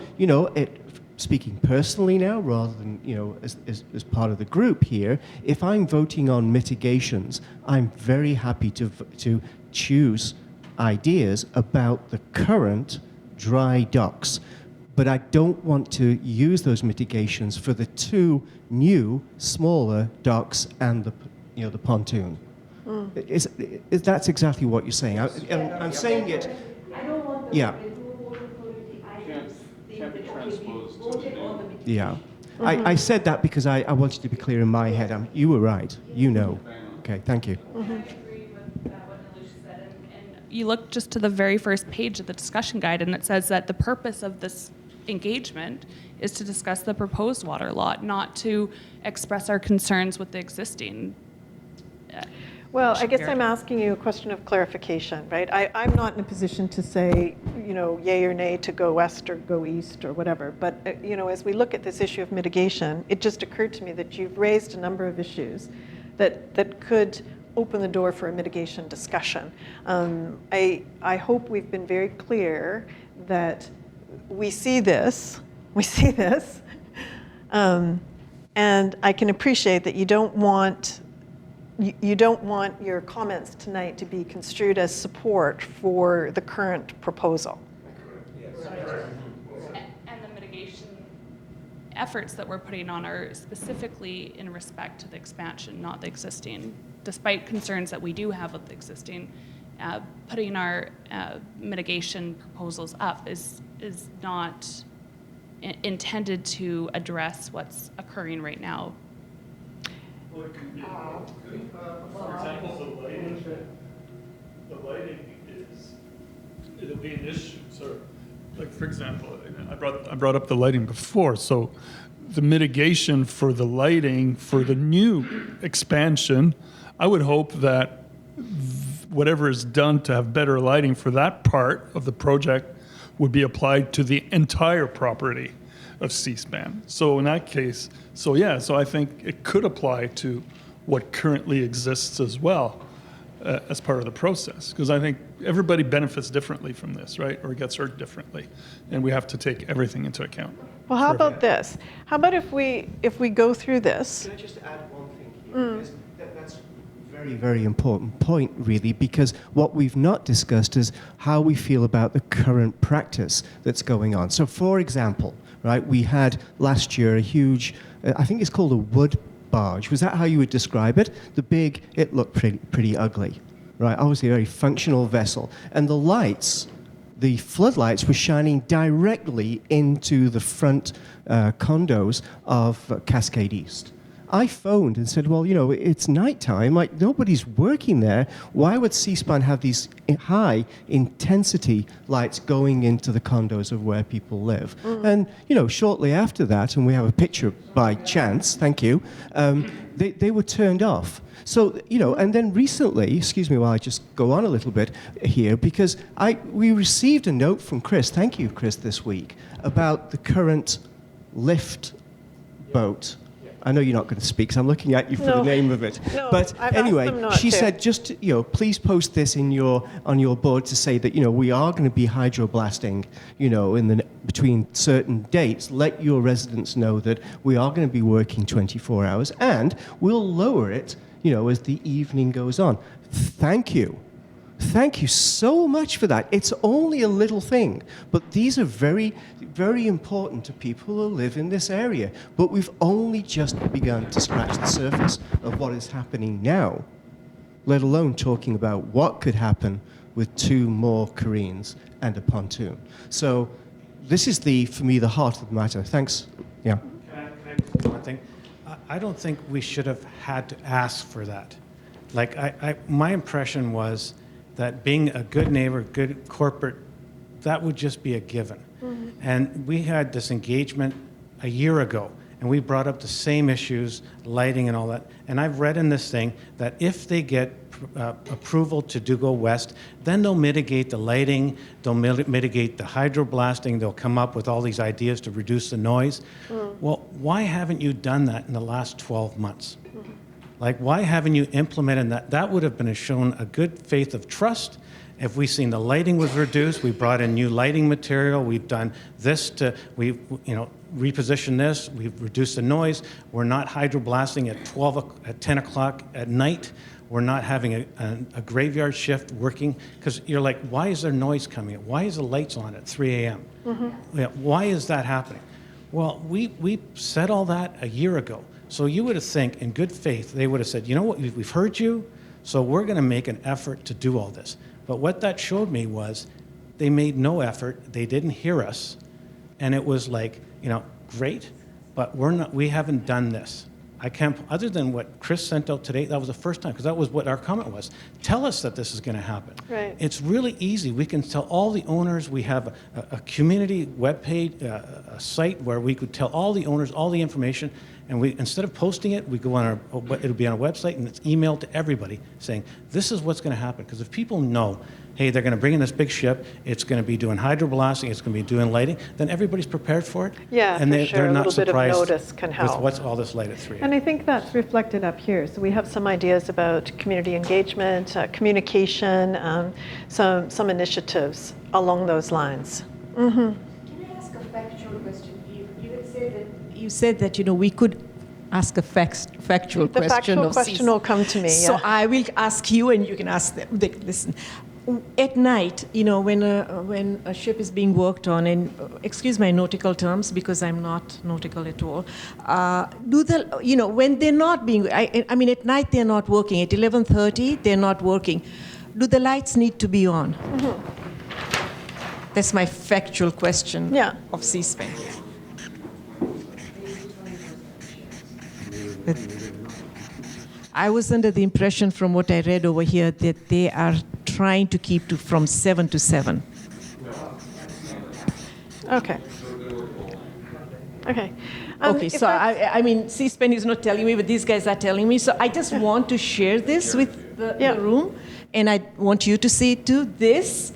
speaking personally now, rather than, as part of the group here, if I'm voting on mitigations, I'm very happy to choose ideas about the current dry docks. But I don't want to use those mitigations for the two new, smaller docks and the pontoon. That's exactly what you're saying. I'm saying it. Yeah. Yeah. I said that because I wanted to be clear in my head. You were right. Okay, thank you. You look just to the very first page of the discussion guide, and it says that the purpose of this engagement is to discuss the proposed water lot, not to express our concerns with the existing. Well, I guess I'm asking you a question of clarification, right? I'm not in a position to say, yay or nay to go west or go east or whatever. But, as we look at this issue of mitigation, it just occurred to me that you've raised a number of issues that could open the door for a mitigation discussion. I hope we've been very clear that we see this, and I can appreciate that you don't want your comments tonight to be construed as support for the current proposal. And the mitigation efforts that we're putting on are specifically in respect to the expansion, not the existing. Despite concerns that we do have with the existing, putting our mitigation proposals up is not intended to address what's occurring right now. Well, it could be. For example, the lighting it'll be an issue. So, like for example, I brought up the lighting before. So, the mitigation for the lighting for the new expansion, I would hope that whatever is done to have better lighting for that part of the project would be applied to the entire property of C-SPAN. So in that case, so I think it could apply to what currently exists as well as part of the process. Because I think everybody benefits differently from this, right? Or gets hurt differently. And we have to take everything into account. Well, how about this? How about if we go through this? Can I just add one thing here? Because that's a very, very important point, really, because what we've not discussed is how we feel about the current practice that's going on. So, for example, right, we had last year a huge, I think it's called a wood barge. Was that how you would describe it? It looked pretty ugly, right? Obviously a very functional vessel. And the lights, the floodlights were shining directly into the front condos of Cascade East. I phoned and said, well, it's nighttime, like nobody's working there. Why would C-SPAN have these high intensity lights going into the condos of where people live? And, shortly after that, and we have a picture by chance, thank you, they were turned off. So, and then recently, excuse me while I just go on a little bit here, because we received a note from Chris, thank you, Chris, this week, about the current lift boat. I know you're not going to speak, so I'm looking at you for the name of it. No, but I've anyway, asked them not she to. said, just please post this on your board to say that we are going to be hydroblasting, between certain dates. Let your residents know that we are going to be working 24 hours, and we'll lower it, as the evening goes on. Thank you. Thank you so much for that. It's only a little thing, but these are very, very important to people who live in this area. But we've only just begun to scratch the surface of what is happening now, let alone talking about what could happen with 2 more Koreans and a pontoon. So this is for me, the heart of the matter. Thanks. Yeah. Can I just say one thing? I don't think we should have had to ask for that. Like, my impression was that being a good neighbor, good corporate, that would just be a given. Mm-hmm. And we had this engagement a year ago, and we brought up the same issues, lighting and all that. And I've read in this thing that if they get approval to do go west. Then they'll mitigate the lighting, they'll mitigate the hydroblasting, they'll come up with all these ideas to reduce the noise. Well, why haven't you done that in the last 12 months? Like, why haven't you implemented that? That would have been shown a good faith of trust. If we've seen the lighting was reduced, we brought in new lighting material, we've done this to, we've, repositioned this, we've reduced the noise, we're not hydroblasting at 10 o'clock at night, we're not having a graveyard shift working, because you're like, why is there noise coming? Why is the lights on at 3 a.m.? Yeah, why is that happening? Well, we said all that a year ago. So you would have think, in good faith, they would have said, you know what, we've heard you, so we're going to make an effort to do all this. But what that showed me was they made no effort, they didn't hear us, and it was like, great, but we haven't done this. I can't, other than what Chris sent out today, that was the first time, because that was what our comment was. Tell us that this is going to happen. Right. It's really easy. We can tell all the owners. We have a community webpage, a site where we could tell all the owners all the information, and we, instead of posting it, we go on it'll be on our website, and it's emailed to everybody saying, this is what's going to happen. Because if people know, hey, they're going to bring in this big ship, it's going to be doing hydroblasting, it's going to be doing lighting, then everybody's prepared for it. Yeah, and for sure. they're A not little bit of surprised notice can help. with what's all this light at 3 a.m. And I think that's reflected up here. So we have some ideas about community engagement, communication, some initiatives along those lines. Can I ask a factual question? You said that we could ask a factual The question. factual question will come to me. So Yeah. I will ask you, and you can ask them. Listen, at night, when a ship is being worked on, and excuse my nautical terms because I'm not nautical at all, when they're not being, I mean, at night they're not working. At 11:30, they're not working. Do the lights need to be on? That's my factual question of C-SPAN. I was under the impression from what I read over here that they are trying to keep from 7 to 7. Okay. Okay. Okay, so I mean, C-SPAN is not telling me, but these guys are telling me. So I just want to share this with the room, and I want you to see it too. This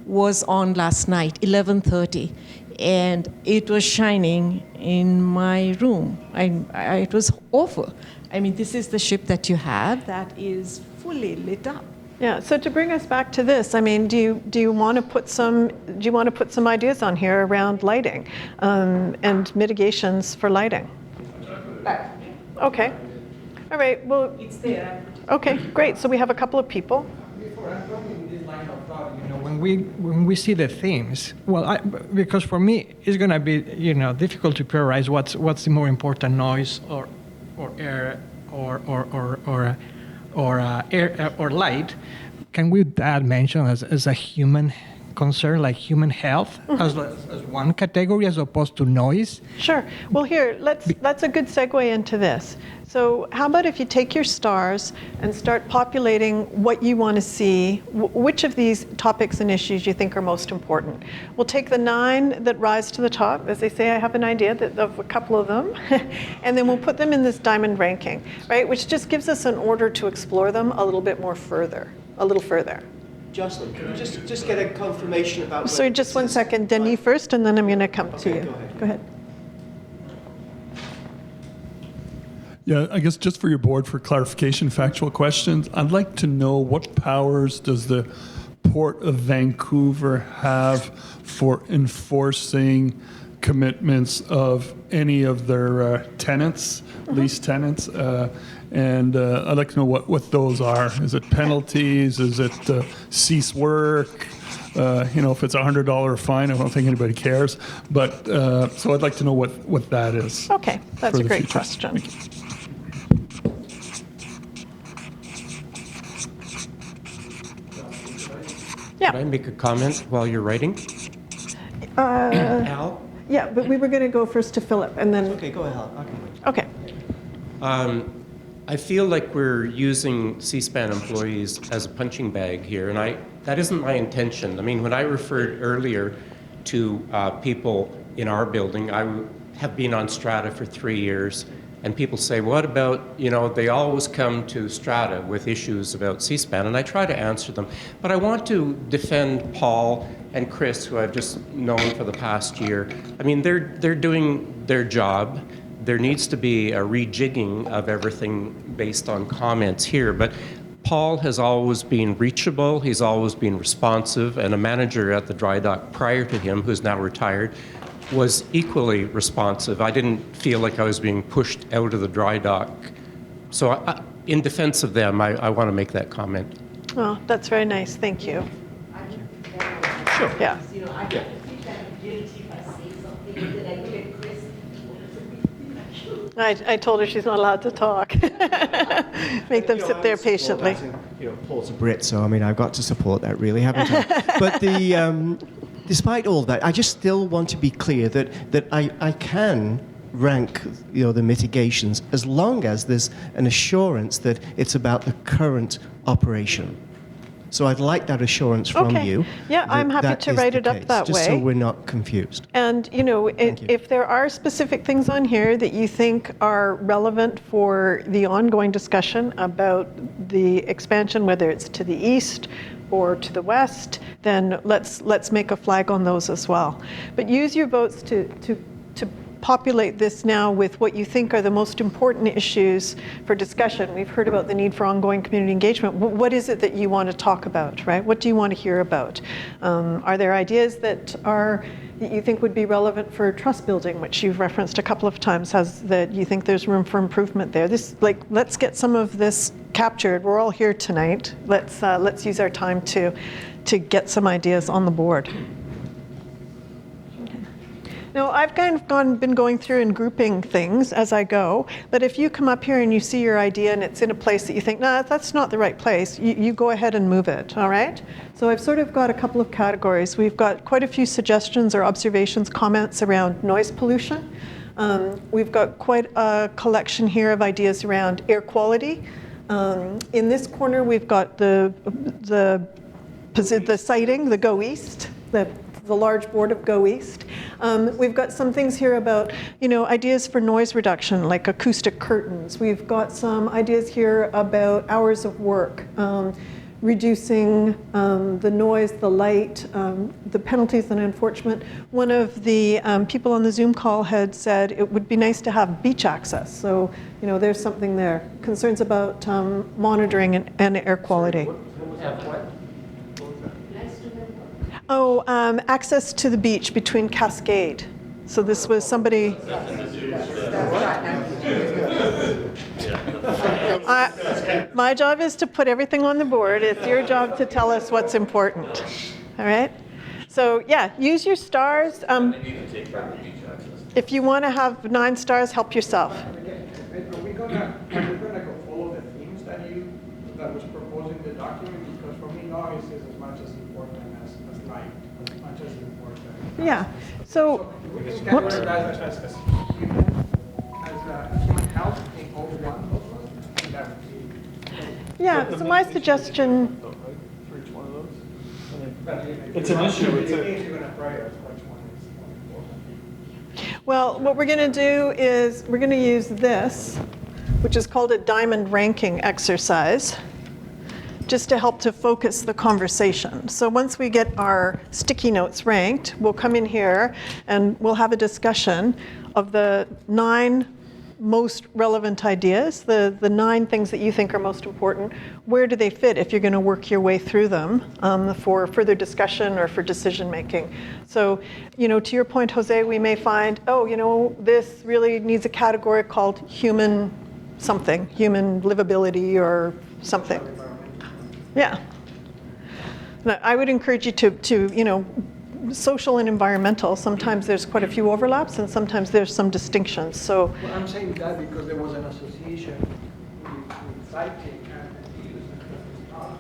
was on last night, 11:30, and it was shining in my room. It was awful. I mean, this is the ship that you have that is fully lit up. Yeah. So to bring us back to this, I mean, do you want to put some ideas on here around lighting and mitigations for lighting? Okay. All right. Well, it's there. Okay. Great. So we have a couple of people. Before I'm talking this line of thought, when we see the themes, well, because for me it's going to be difficult to prioritize what's the more important, noise or air or light. Can we add mention as a human concern, like human health, as one category as opposed to noise? Sure. Well, here, that's a good segue into this. So how about if you take your stars and start populating what you want to see, which of these topics and issues you think are most important. We'll take the 9 that rise to the top. As they say, I have an idea of a couple of them. And then we'll put them in this diamond ranking, right? Which just gives us an order to explore them a little further. Jocelyn, can you just get a confirmation about... So just one second, Denis first, and then I'm going to come to you. Go ahead. Yeah, I guess just for your board, for clarification, factual questions, I'd like to know what powers does the Port of Vancouver have for enforcing commitments of any of their tenants, lease tenants? And I'd like to know what those are. Is it penalties? Is it cease work? If it's a $100 fine, I don't think anybody cares. But so I'd like to know what that is. Okay, that's a great future. question. Yeah. Can I make a comment while you're writing? Al? Yeah, but we were going to go first to Philip, and then... Okay, go ahead. Okay. I feel like we're using C-SPAN employees as a punching bag here, and that isn't my intention. I mean, when I referred earlier to people in our building, I have been on Strata for 3 years, And people say, what about, you know, they always come to Strata with issues about C-SPAN, and I try to answer them. But I want to defend Paul and Chris, who I've just known for the past year. I mean, they're doing their job. There needs to be a rejigging of everything based on comments here. But Paul has always been reachable. He's always been responsive. And a manager at the Drydock prior to him, who's now retired, was equally responsive. I didn't feel like I was being pushed out of the Drydock. So in defense of them, I want to make that comment. Oh, that's very nice. Thank you. Sure. Yeah. You know, I feel kind of guilty if I say something that I look at Chris. I told her she's not allowed to talk. Make them sit there patiently. You know, Paul's a Brit, so I mean, I've got to support that, really, haven't I? But despite all that, I just still want to be clear that I can rank, you know, the mitigations as long as there's an assurance that it's about the current operation. So I'd like that assurance from you. Yeah, I'm happy that to is write the it up case, that just way. so we're not confused. And, you know, if there are specific things on here that you think are relevant for the ongoing discussion about the expansion, whether it's to the east or to the west, then let's make a flag on those as well. But use your votes to populate this now with what you think are the most important issues for discussion. We've heard about the need for ongoing community engagement. What is it that you want to talk about, right? What do you want to hear about? Are there ideas that you think would be relevant for trust building, which you've referenced a couple of times, that you think there's room for improvement there? Let's get some of this captured. We're all here tonight. Let's use our time to get some ideas on the board. Now, I've kind of been going through and grouping things as I go, but if you come up here and you see your idea and it's in a place that you think, nah, that's not the right place, you go ahead and move it, all right? So I've sort of got a couple of categories. We've got quite a few suggestions or observations, comments around noise pollution. We've got quite a collection here of ideas around air quality. In this corner, we've got the siting, the Go East, the large board of Go East. We've got some things here about, you know, ideas for noise reduction, like acoustic curtains. We've got some ideas here about hours of work, reducing the noise, the light, the penalties and enforcement. One of the people on the Zoom call had said it would be nice to have beach access. So, you know, there's something there. Concerns about monitoring and air quality. Oh, access to the beach between Cascade. So this was somebody. My job is to put everything on the board. It's your job to tell us what's important. All right? So yeah, use your stars. If you want to have 9 stars, help yourself. Are we gonna go follow the themes that was proposed in the document? Because for me, noise is as much as important as light, as much as important. Yeah. So we can categorize as human health in all one of those. That would be. Yeah. So my suggestion. For each one of those. It's an issue. You're gonna prioritize which one is important. Well, what we're going to do is we're going to use this, which is called a diamond ranking exercise, just to help to focus the conversation. So once we get our sticky notes ranked, we'll come in here and we'll have a discussion of the 9 most relevant ideas, the 9 things that you think are most important. Where do they fit if you're going to work your way through them for further discussion or for decision making? So, you know, to your point, Jose, we may find, oh, you know, this really needs a category called human something, human livability or something. Yeah. I would encourage you to you know, social and environmental, sometimes there's quite a few overlaps and sometimes there's some distinctions. So Well, I'm saying that because there was an association with sighting and use and not,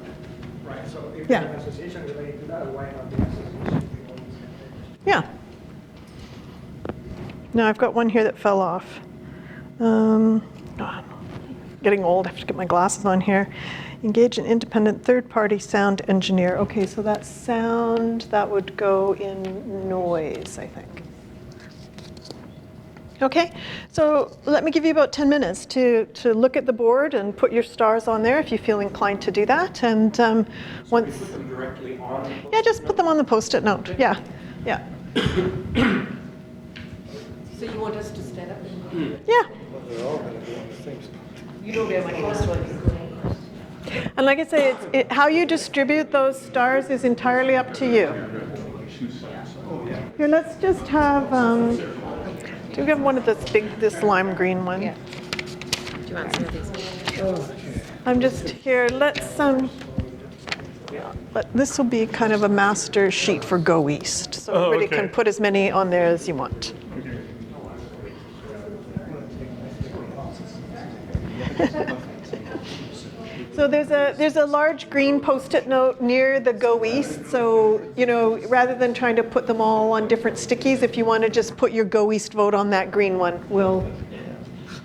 right? So if Yeah. there's an association related to that, why not the association? yeah. Now I've got one here that fell off. Getting old, I have to get my glasses on here. Engage an independent third-party sound engineer. Okay, so that's sound, that would go in noise, I think. Okay, so let me give you about 10 minutes to look at the board and put your stars on there if you feel inclined to do that. And once, Put them directly on. yeah, just put them on the Post-it note. Yeah, yeah, So you want us to stand up? yeah. They're all going to be on the same spot. You know where my first one is. And like I say, how you distribute those stars is entirely up to you. Here, let's just have. Do we have one of this lime green one? Yeah. Do you want some of these? I'm just here. Let's but this will be kind of a master sheet for Go East, so everybody can put as many on there as you want. So there's a large green Post-it note near the Go East. So, you know, rather than trying to put them all on different stickies, if you want to just put your Go East vote on that green one,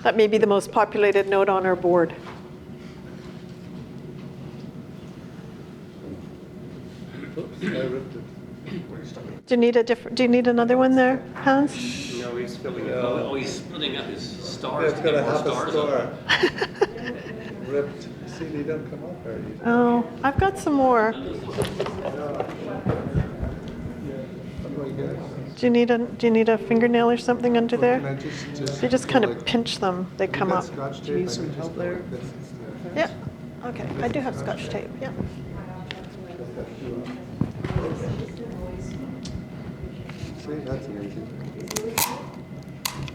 that may be the most populated note on our board. Oops, I ripped it. Do you need another one there, Hans? No, he's filling it. Oh, he's splitting up his stars. It's got a half a star. Ripped. See, they don't come up very easily. Oh, I've got some more. Do you need a fingernail or something under there? If you just kind of pinch them, they come up. Do you need some help there? Yeah. Okay. I do have Scotch tape. Yeah. See, that's easy.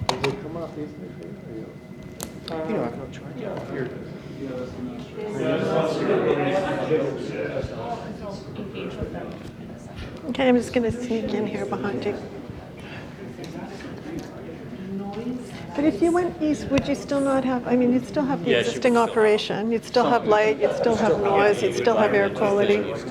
Did they come off easily? You know, I've not tried it. Here. Okay, I'm just going to sneak in here behind you. But if you went east, would you still not have, I mean, you'd still have the existing operation. You'd still have light, you'd still have noise, you'd still have air quality. But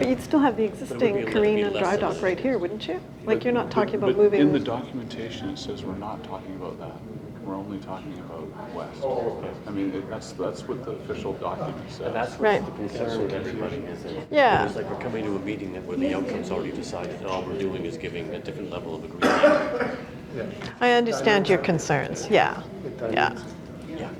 you'd still have the existing Kareen and Drydock right here, wouldn't you? Like, you're not talking about moving. In the documentation, it says we're not talking about that. We're only talking about west. I mean, that's what the official document says. And that's Right. what's the concern with everybody is that Yeah. it's like we're coming to a meeting where the outcome's already decided, and all we're doing is giving a different level of agreement. I understand your concerns. Yeah. Yeah. Yeah.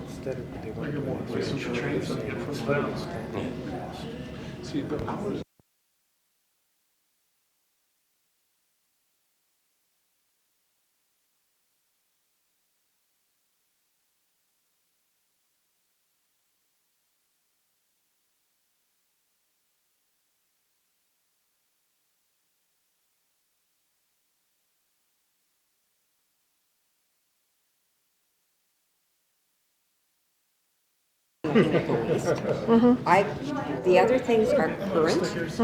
Instead of they want to See, but ours. The other things are current. It's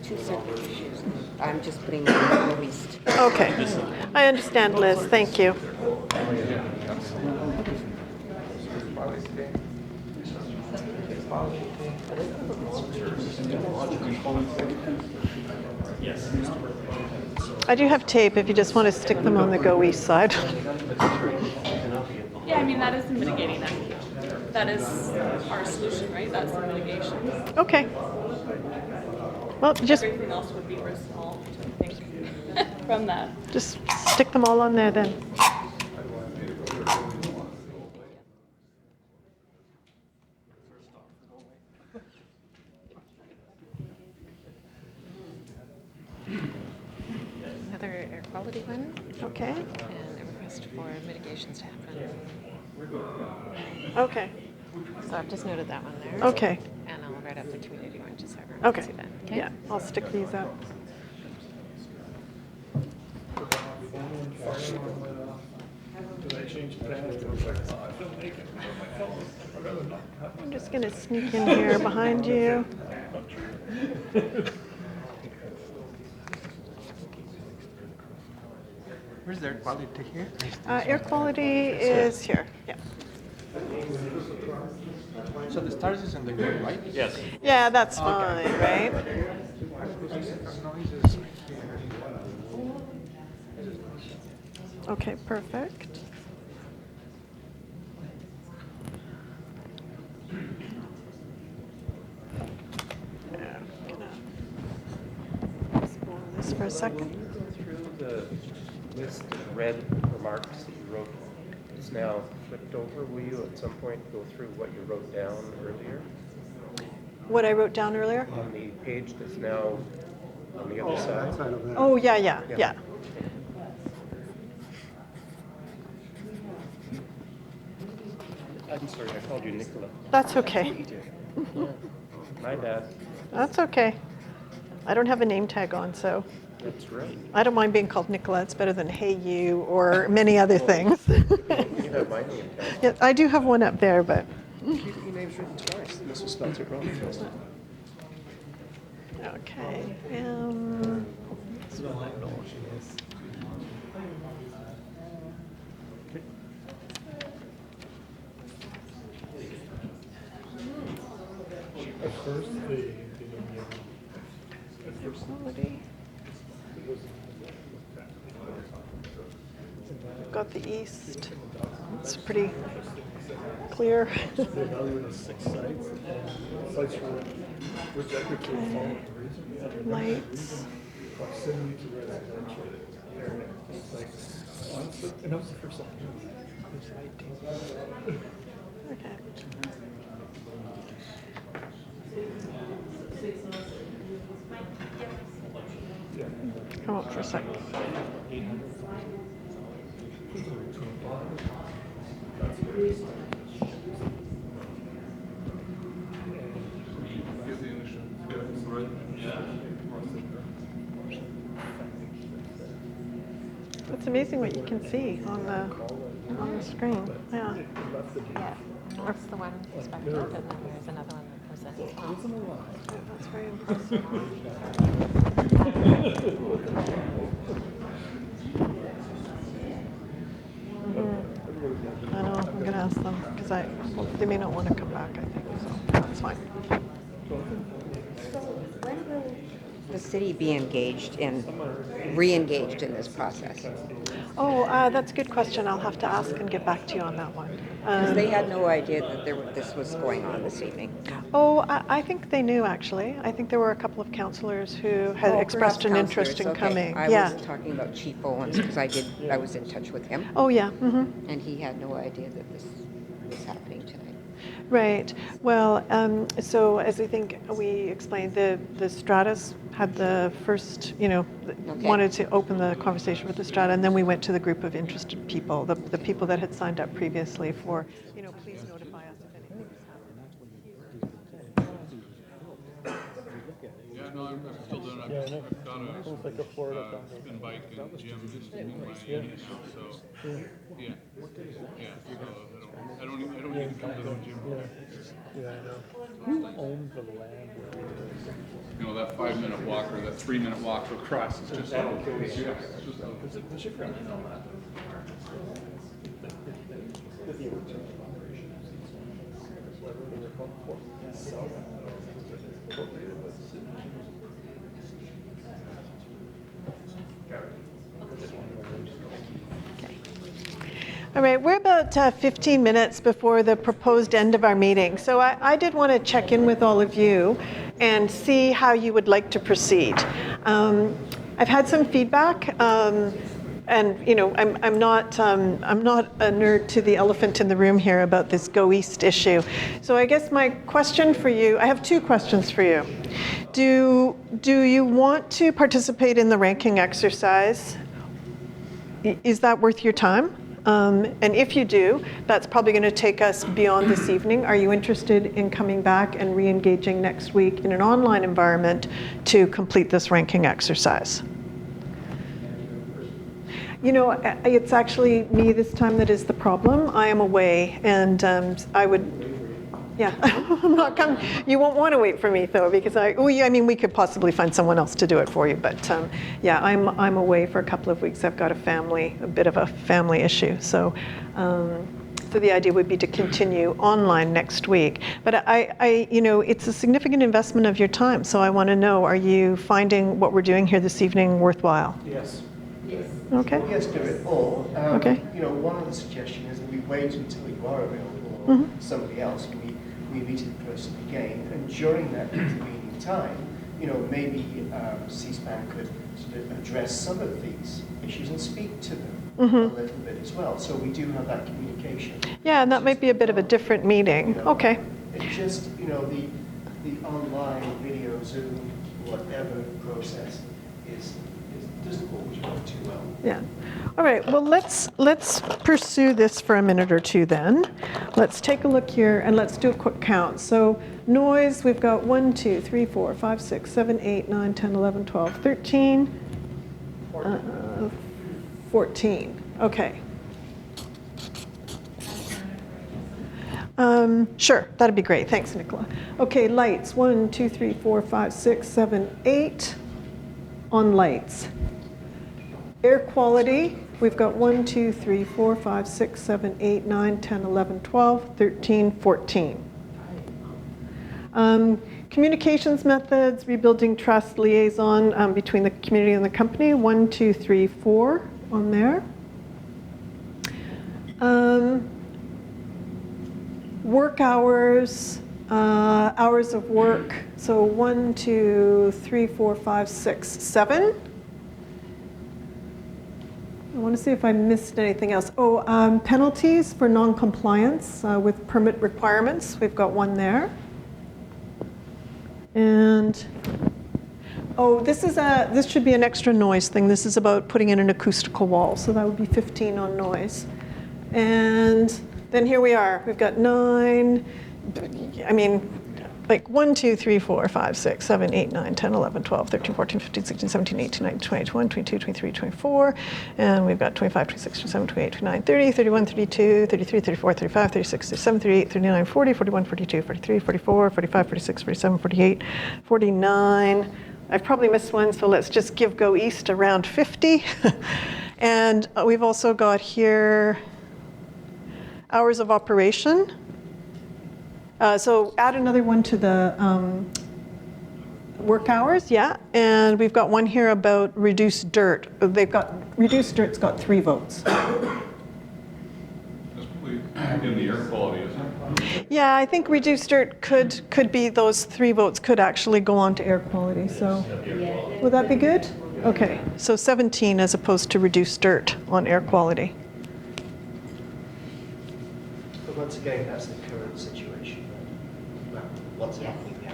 two separate issues. I'm just putting them on the list. Okay. I understand, Liz. Thank you. I do have tape if you just want to stick them on the Go East side. Yeah, I mean, that is the mitigating end. That is our solution, right? That's the mitigation. Okay. Well, just Everything else would be resolved, I think, from that. just stick them all on there then. Another air quality one. Okay. And a request for mitigations to happen. Okay. So I've just noted that one there. Okay. And I'll write up the community one just so everyone Okay. can see that. Yeah, I'll stick these up. I'm just going to sneak in here behind you. Where's their quality here? Air quality is here. Yeah. So the stars is in the green, right? Yes. Yeah, that's fine, right? Okay, perfect. for a second. Through the list of red remarks that you wrote, it's now flipped over. Will you at some point go through what you wrote down earlier? What I wrote down earlier? On the page that's now on the other side. Oh, yeah. I'm sorry, I called you Nicola. That's okay. My bad. That's okay. I don't have a name tag on, so That's right. I don't mind being called Nicola. It's better than Hey You or many other things. You have my name tag. Yeah, I do have one up there, but. Your name's written twice. They must have spelled it wrong first. Okay. At first, Quality. We've got the east. It's pretty clear. They evaluated 6 sites, and sites were rejected for the following reasons. Lights. Proximity to residential area. It's like, honestly, and that was the first one. Okay. Come up for a second. It's amazing what you can see on the screen. Yeah. Yeah, that's the one perspective, and then there's another one that goes in as well. That's very impressive. I know, I'm going to ask them, because they may not want to come back, I think, so that's fine. So when will the city be re-engaged in this process? Oh, that's a good question. I'll have to ask and get back to you on that one. Because they had no idea that this was going on this evening. Oh, I think they knew, actually. I think there were a couple of councillors who had expressed an interest in coming. I Yeah. wasn't talking about Chief Owens, because I was in touch with him. Oh, yeah. And he had no idea that this was happening tonight. Right. Well, so as I think we explained, the Stratas had the first, wanted to open the conversation with the Strata, and then we went to the group of interested people, the people that had signed up previously for, please notify us if anything has happened. Yeah, no, I'm still doing it. I've got a spin bike and gym in my uni now, so yeah. So I don't even come to the gym. Yeah, I know. Who owns the land? You know, that 5-minute walk or that 3-minute walk across is just All right, we're about 15 minutes before the proposed end of our meeting. So I did want to check in with all of you and see how you would like to proceed. I've had some feedback, and I'm not a nerd to the elephant in the room here about this Go East issue. So I guess my question for you, I have 2 questions for you. Do you want to participate in the ranking exercise? Is that worth your time? And if you do, that's probably going to take us beyond this evening. Are you interested in coming back and re-engaging next week in an online environment to complete this ranking exercise? It's actually me this time that is the problem. I am away, and I would... Yeah, I'm not coming. You won't want to wait for me, though, because we could possibly find someone else to do it for you. But yeah, I'm away for a couple of weeks. I've got a bit of a family issue. So the idea would be to continue online next week. But it's a significant investment of your time. So I want to know, are you finding what we're doing here this evening worthwhile? Yes. Okay. Yes, do it. Or, Okay. One other suggestion is that we wait until you are available or somebody else, and we meet in person again. And during that intervening time, maybe C-SPAN could sort of address some of these issues and speak to them a little bit as well. So we do have that communication. Yeah, and that might be a bit of a different meeting. Okay. It's just, the online video, Zoom, whatever process doesn't always work too well. Yeah. All right. Well, let's pursue this for a minute or two then. Let's take a look here and let's do a quick count. So noise, we've got 1, 2, 3, 4, 5, 6, 7, 8, 9, 10, 11, 12, 13, 14. Okay. Sure, that'd be great. Thanks, Nicola. Okay, lights. 1, 2, 3, 4, 5, 6, 7, 8 on lights. Air quality, we've got 1, 2, 3, 4, 5, 6, 7, 8, 9, 10, 11, 12, 13, 14. Communications methods, rebuilding trust, liaison between the community and the company. 1, 2, 3, 4 on there. Work hours, hours of work. So 1, 2, 3, 4, 5, 6, 7. I want to see if I missed anything else. Oh, penalties for non-compliance with permit requirements. We've got 1 there. And this should be an extra noise thing. This is about putting in an acoustical wall. So that would be 15 on noise. And then here we are. We've got 9. I mean, like 1, 2, 3, 4, 5, 6, 7, 8, 9, 10, 11, 12, 13, 14, 15, 16, 17, 18, 19, 20, 21, 22, 23, 24. And we've got 25, 26, 27, 28, 29, 30, 31, 32, 33, 34, 35, 36, 37, 38, 39, 40, 41, 42, 43, 44, 45, 46, 47, 48, 49. I've probably missed one, so let's just give Go East around 50. And we've also got here hours of operation. So add another one to the work hours, yeah. And we've got one here about reduced dirt. Reduced dirt's got 3 votes. That's probably in the air quality, isn't it? Yeah, I think reduced dirt could be, those 3 votes could actually go on to air quality. So would that be good? Okay, so 17 as opposed to reduced dirt on air quality. But once again, that's the current situation. What's happening now?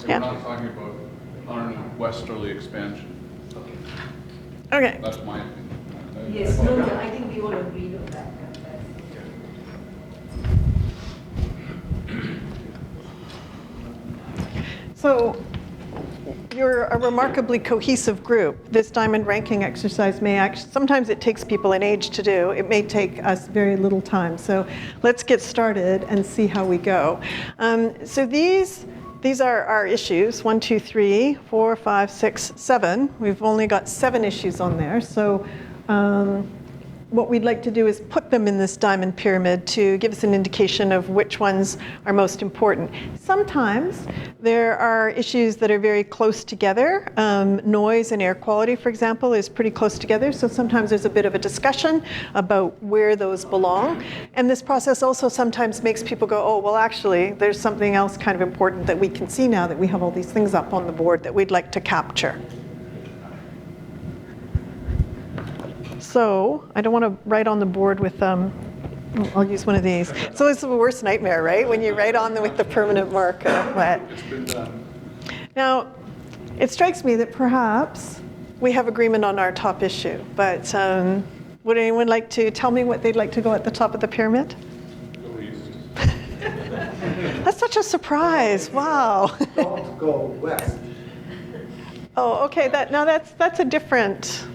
We're not talking about westerly expansion. Okay. That's my opinion. Yes, no, I think we all agreed on that. So you're a remarkably cohesive group. This diamond ranking exercise may actually, sometimes it takes people an age to do. It may take us very little time. So let's get started and see how we go. So these are our issues, 1, 2, 3, 4, 5, 6, 7. We've only got 7 issues on there. So what we'd like to do is put them in this diamond pyramid to give us an indication of which ones are most important. Sometimes there are issues that are very close together. Noise and air quality, for example, is pretty close together. So sometimes there's a bit of a discussion about where those belong. And this process also sometimes makes people go, oh, well, actually, there's something else kind of important that we can see now that we have all these things up on the board that we'd like to capture. So I don't want to write on the board with, I'll use one of these. So it's the worst nightmare, right? When you write on with the permanent marker. It's been done. Now, it strikes me that perhaps we have agreement on our top issue, but would anyone like to tell me what they'd like to go at the top of the pyramid? Go east. That's such a surprise, wow. Don't go west. Oh, okay, that's a different.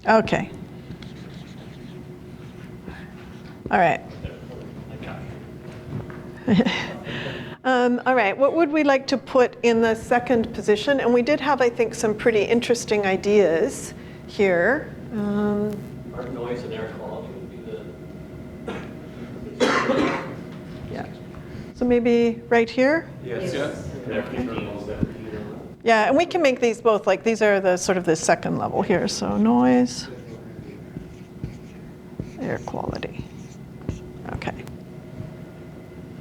Okay. All right. All right, what would we like to put in the second position? And we did have, I think, some pretty interesting ideas here. Our noise and air quality would be the... Yeah. So maybe right here? Yes. Yeah. Yeah, and we can make these both, like these are the sort of the second level here. So noise, air quality. Okay.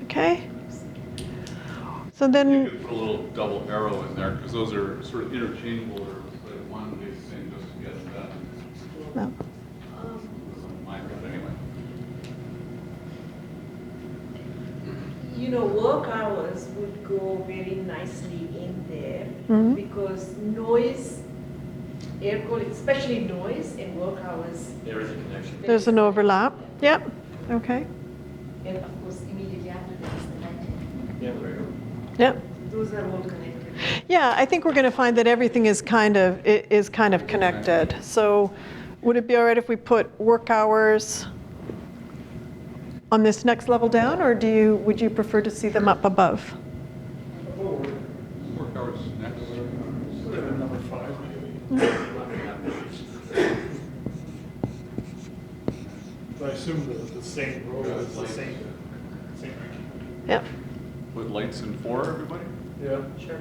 Okay. So You then, could put a little double arrow in there, because those are sort of interchangeable, or like one big thing just to get them done. no. Mine, but anyway. You know, work hours would go very nicely in there Mhm. because noise, air quality, especially noise and work hours. There is a connection. There's an overlap. Yep. Okay. And of course, immediately after that is the night. Yeah, there you go. Yep. Those are all connected. Yeah, I think we're going to find that everything is kind of connected. So, would it be all right if we put work hours on this next level down, or would you prefer to see them up above? Work hours next. Put it at number 5, maybe. I assume the same row is the same ranking. Yep. Put lights in 4, everybody? Yeah. Sure.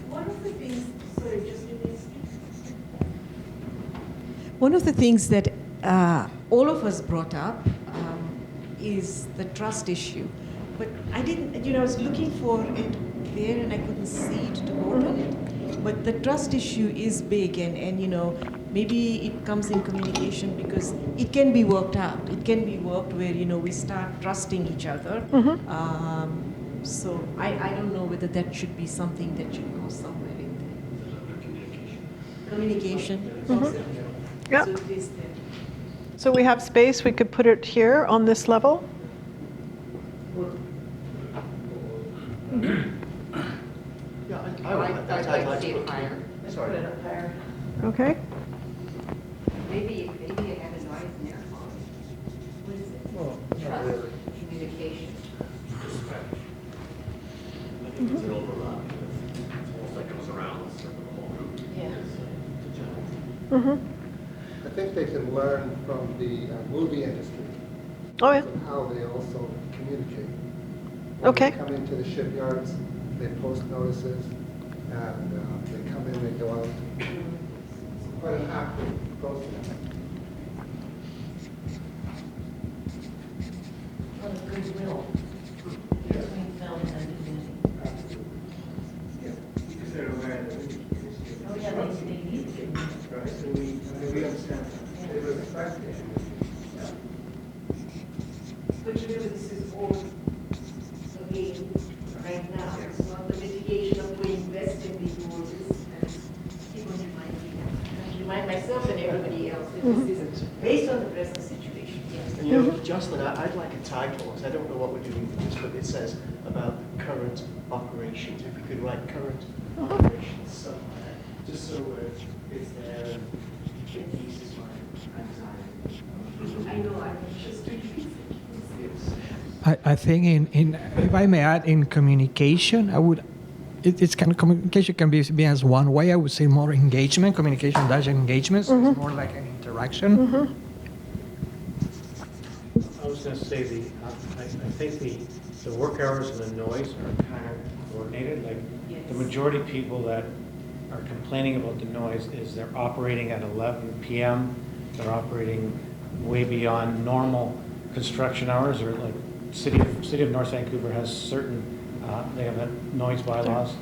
One of the things, sorry, just give me a second. One of the things that all of us brought up is the trust issue. But I didn't, I was looking for it there and I couldn't see it to vote on it. But the trust issue is big and maybe it comes in communication because it can be worked out. It can be worked where, we start trusting each other. So I don't know whether that should be something that should go somewhere in there. Communication. Yep. So it is there. So we have space. We could put it here on this level. Yeah, I'd like to put higher. Sorry. Put it up higher. Okay. Maybe you have a noise in there. What is it? Well, not really. Communication. I think it's an overlap. It's almost like it was around the whole group. Yeah. Mm-hmm. I think they can learn from the movie industry. Oh, yeah. And how they also communicate. Okay. When they come into the shipyards, they post notices, and they come in, they go out. It's quite an active process. What a goodwill between film and music. Because they're aware that we Oh, yeah, they need to. right? So we understand that. They respect it. But remember, this is all, again, right now. It's not the mitigation of going west in these roads. Keep on reminding me. I remind myself and everybody else that this is based on the present situation. Yes. And Jocelyn, I'd like a title, because I don't know what we're doing with this, but it says about current operations. If we could write current operations somewhere, just so it's there and it eases my anxiety. I know, I'm just I think if I may add, in communication, it's kind of communication can be as one way. I would say more engagement, communication dash engagement. So it's more like an interaction. I was going to say I think the work hours and the noise are kind of coordinated. Like the majority of people that are complaining about the noise is they're operating at 11 p.m. They're operating way beyond normal construction hours, or like City of North Vancouver has certain they have noise bylaws,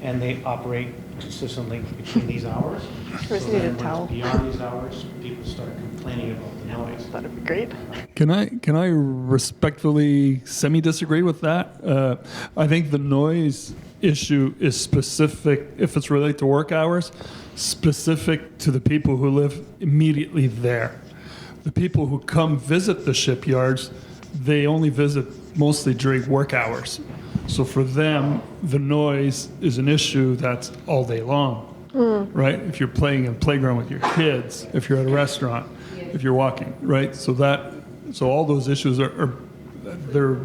and they operate consistently between these hours. So then when it's beyond these hours, people start complaining about the noise. That'd be great. Can I respectfully semi-disagree with that? I think the noise issue is specific, if it's related to work hours, specific to the people who live immediately there. The people who come visit the shipyards, they only visit mostly during work hours. So for them, the noise is an issue that's all day long, right? If you're playing in a playground with your kids, if you're at a restaurant, if you're walking, right? So all those issues they're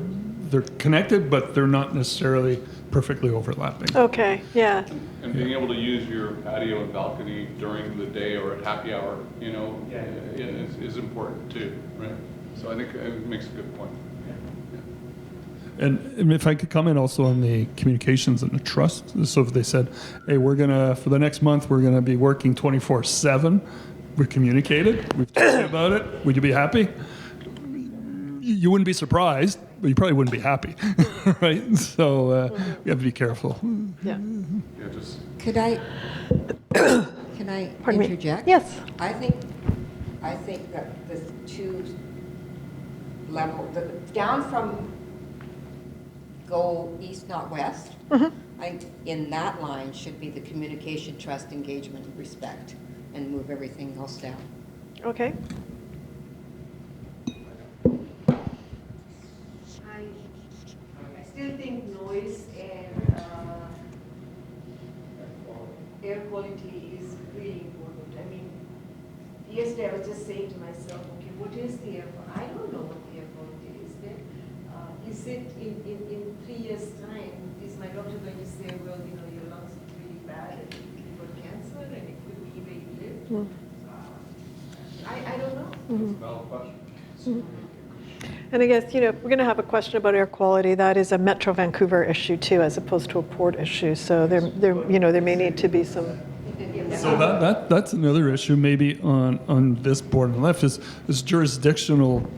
connected, but they're not necessarily perfectly overlapping. Okay, yeah. And being able to use your patio and balcony during the day or at happy hour, is important too, right? So I think it makes a good point. And if I could comment also on the communications and the trust. So if they said, hey, for the next month, we're going to be working 24/7, we communicated, we've talked about it, would you be happy? You wouldn't be surprised, but you probably wouldn't be happy, right? So we have to be careful. Yeah. Could I Pardon me. interject? Yes. I think that the two down from go east, not west. I think in that line should be the communication, trust, engagement, and respect, and move everything else down. Okay. I still think noise and air quality is really important. I mean, yesterday I was just saying to myself, okay, what is the air quality? I don't know what the air quality is there. Is it in 3 years' time, is my doctor going to say, well, your lungs are really bad and you've got cancer and it could be where you live? I don't know. And I guess, if we're going to have a question about air quality, that is a Metro Vancouver issue too, as opposed to a port issue. So there may need to be some. So that's another issue maybe on this board on the left is jurisdictional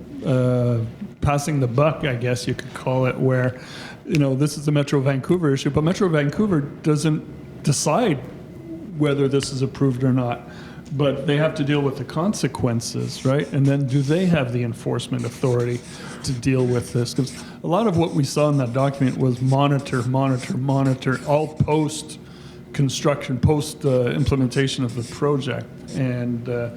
passing the buck, I guess you could call it, where this is a Metro Vancouver issue, but Metro Vancouver doesn't decide whether this is approved or not. But they have to deal with the consequences, right? And then do they have the enforcement authority to deal with this? Because a lot of what we saw in that document was monitor, all post-construction, post-implementation of the project. And a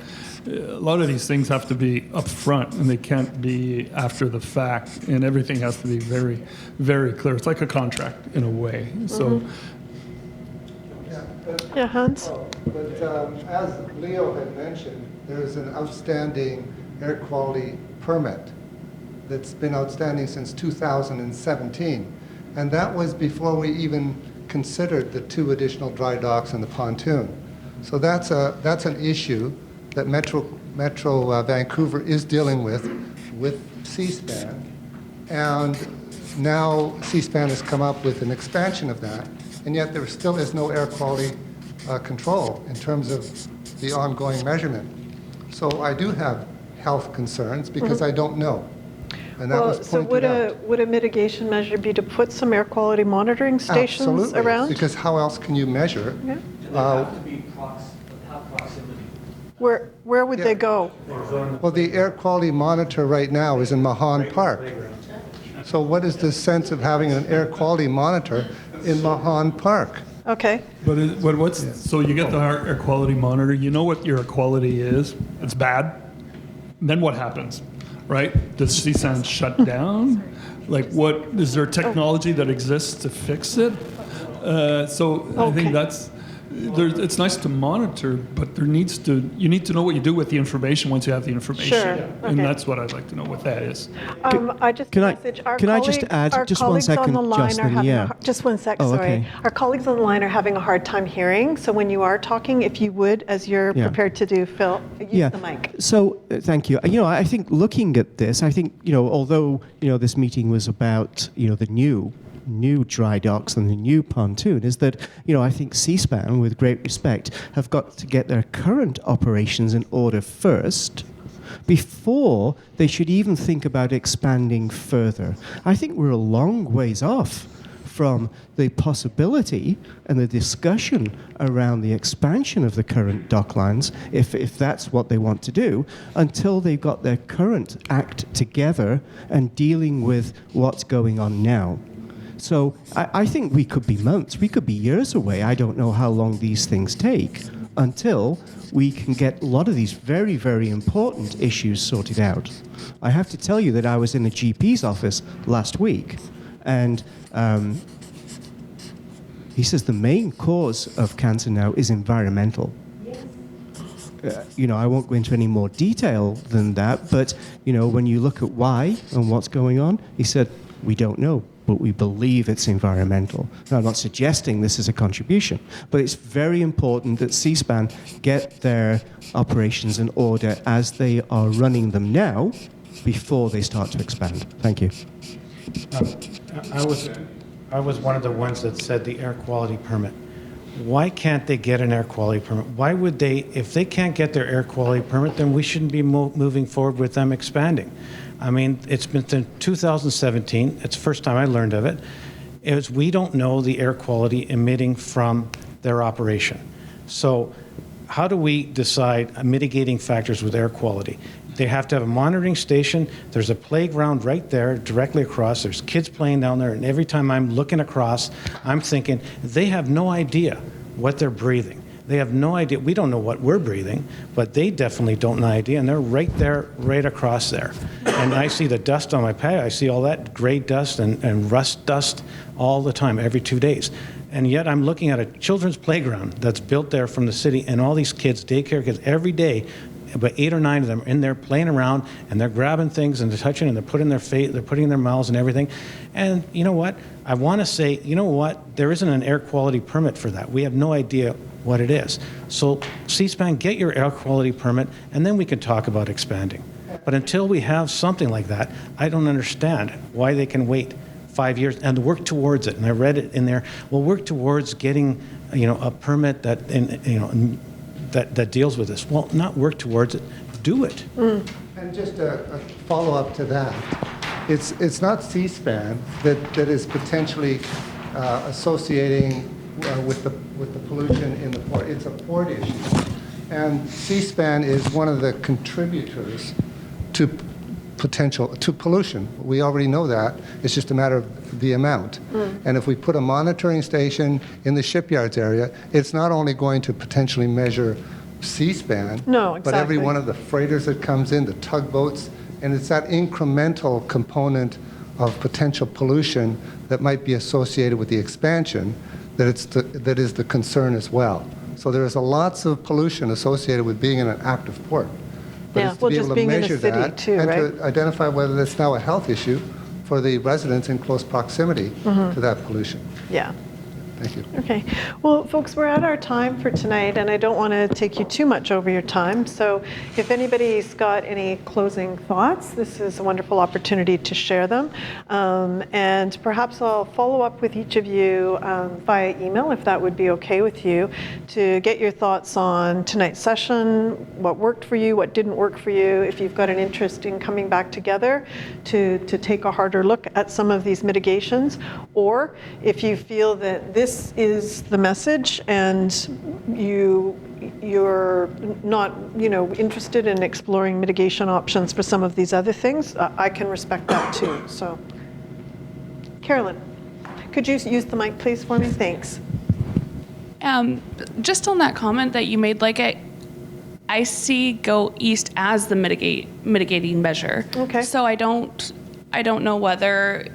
lot of these things have to be up front, and they can't be after the fact. And everything has to be very, very clear. It's like a contract in a way. So. Yeah, Hans? But as Leo had mentioned, there is an outstanding air quality permit that's been outstanding since 2017. And that was before we even considered the 2 additional dry docks and the pontoon. So that's an issue that Metro Vancouver is dealing with C-SPAN. And now C-SPAN has come up with an expansion of that. And yet there still is no air quality control in terms of the ongoing measurement. So I do have health concerns because I don't know. And that was pointed out. Would a mitigation measure be to put some air quality monitoring stations Absolutely, around? because how else can you measure? Yeah. Uh, Where would they go? Well, the air quality monitor right now is in Mahan Park. So what is the sense of having an air quality monitor in Mahan Park? Okay. But so you get the air quality monitor, you know what your air quality is, it's bad, then what happens, right? Does CSAN shut down? Like is there technology that exists to fix it? I think it's nice to monitor, but you need to know what you do with the information once you have the information. Sure. And Okay. that's what I'd like to know what that is. I just Can I- message our can I just colleague- add our just one colleagues second, on the line Justin? are having Yeah. just one sec, Oh, sorry. okay. Our colleagues on the line are having a hard time hearing, so when you are talking, if you would, as you're Yeah. prepared to do, Phil, use the mic. So thank you. I think looking at this, although this meeting was about the new dry docks and the new pontoon, is that I think C-SPAN, with great respect, have got to get their current operations in order first before they should even think about expanding further. I think we're a long ways off from the possibility and the discussion around the expansion of the current dock lines, if that's what they want to do, until they've got their current act together and dealing with what's going on now. So I think we could be months, we could be years away. I don't know how long these things take until we can get a lot of these very, very important issues sorted out. I have to tell you that I was in a GP's office last week, and he says the main cause of cancer now is environmental. I won't go into any more detail than that, but when you look at why and what's going on, he said, we don't know, but we believe it's environmental. Now, I'm not suggesting this is a contribution, but it's very important that C-SPAN get their operations in order as they are running them now before they start to expand. Thank you. I was one of the ones that said the air quality permit. Why can't they get an air quality permit? Why would they, if they can't get their air quality permit, then we shouldn't be moving forward with them expanding. I mean, it's been since 2017. It's the first time I learned of it. We don't know the air quality emitting from their operation. So how do we decide mitigating factors with air quality? They have to have a monitoring station. There's a playground right there, directly across. There's kids playing down there, and every time I'm looking across, I'm thinking, they have no idea what they're breathing. They have no idea. We don't know what we're breathing, but they definitely don't know idea, and they're right there, right across there. And I see the dust on my patio. I see all that gray dust and rust dust all the time, every 2 days. And yet I'm looking at a children's playground that's built there from the city, and all these kids, daycare kids, every day, about 8 or 9 of them are in there playing around, and they're grabbing things and they're touching and they're putting their face, they're putting in their mouths and everything. And you know what? I want to say, you know what? There isn't an air quality permit for that. We have no idea what it is. So C-SPAN, get your air quality permit, and then we can talk about expanding. But until we have something like that, I don't understand why they can wait 5 years and work towards it. And I read it in there. We'll work towards getting, a permit that, that deals with this. Well, not work towards it. Do it. And just a follow-up to that. It's not C-SPAN that is potentially associating with the pollution in the port. It's a port issue. And C-SPAN is one of the contributors to pollution. We already know that. It's just a matter of the amount. And if we put a monitoring station in the shipyards area, it's not only going to potentially measure C-SPAN, No, but every exactly. one of the freighters that comes in, the tugboats, and it's that incremental component of potential pollution that might be associated with the expansion that is the concern as well. So there's lots of pollution associated with being in an active port. But Yeah, it's to well, be just able to being in a measure city that too, and right? to identify whether it's now a health issue for the residents in close proximity to that pollution. Yeah. Thank you. Okay. Well, folks, we're at our time for tonight, and I don't want to take you too much over your time. So if anybody's got any closing thoughts, this is a wonderful opportunity to share them. And perhaps I'll follow up with each of you via email, if that would be okay with you, to get your thoughts on tonight's session, what worked for you, what didn't work for you, if you've got an interest in coming back together to take a harder look at some of these mitigations, or if you feel that this is the message and you're not interested in exploring mitigation options for some of these other things, I can respect that too. So Carolyn, could you use the mic please for me? Thanks. Just on that comment that you made, I see Go East as the mitigating measure. Okay. So I don't know whether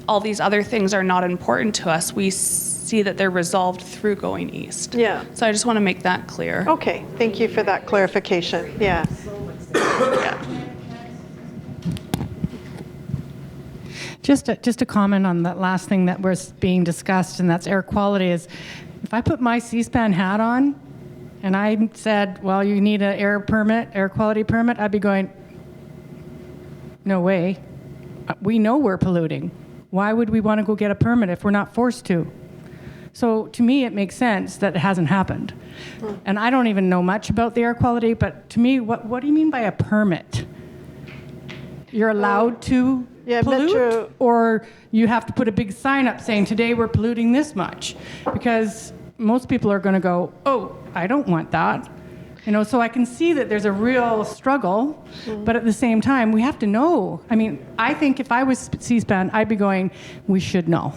all these other things are not important to us. We see that they're resolved through going east. Yeah. So I just want to make that clear. Okay, thank you for that clarification. Yeah. Just a comment on that last thing that was being discussed, and that's air quality. Is if I put my C-SPAN hat on and I said, well, you need an air quality permit, I'd be going, no way. We know we're polluting. Why would we want to go get a permit if we're not forced to? So to me, it makes sense that it hasn't happened. And I don't even know much about the air quality, but to me, what do you mean by a permit? You're allowed to pollute, or you have to put a big sign up saying, today we're polluting this much? Because most people are going to go, oh, I don't want that. So I can see that there's a real struggle, but at the same time, we have to know. I mean, I think if I was C-SPAN, I'd be going, we should know.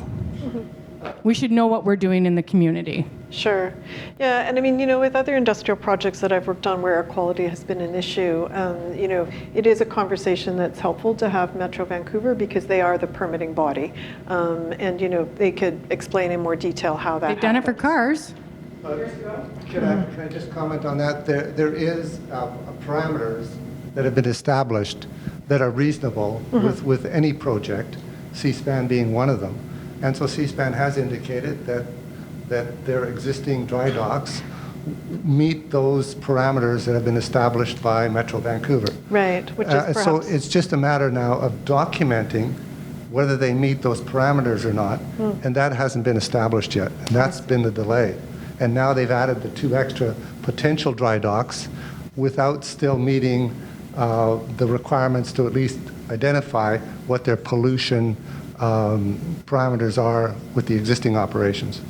We should know what we're doing in the community. Sure. Yeah, and I mean, with other industrial projects that I've worked on where air quality has been an issue, it is a conversation that's helpful to have Metro Vancouver because they are the permitting body. And, they could explain in more detail how that They've done it for cars. Can I just comment on that? There is parameters that have been established that are reasonable with any project, C-SPAN being one of them. And so C-SPAN has indicated that their existing dry docks meet those parameters that have been established by Metro Vancouver. Right, which is perhaps... So it's just a matter now of documenting whether they meet those parameters or not, and that hasn't been established yet, and that's been the delay. And now they've added the 2 extra potential dry docks without still meeting the requirements to at least identify what their pollution parameters are with the existing operations.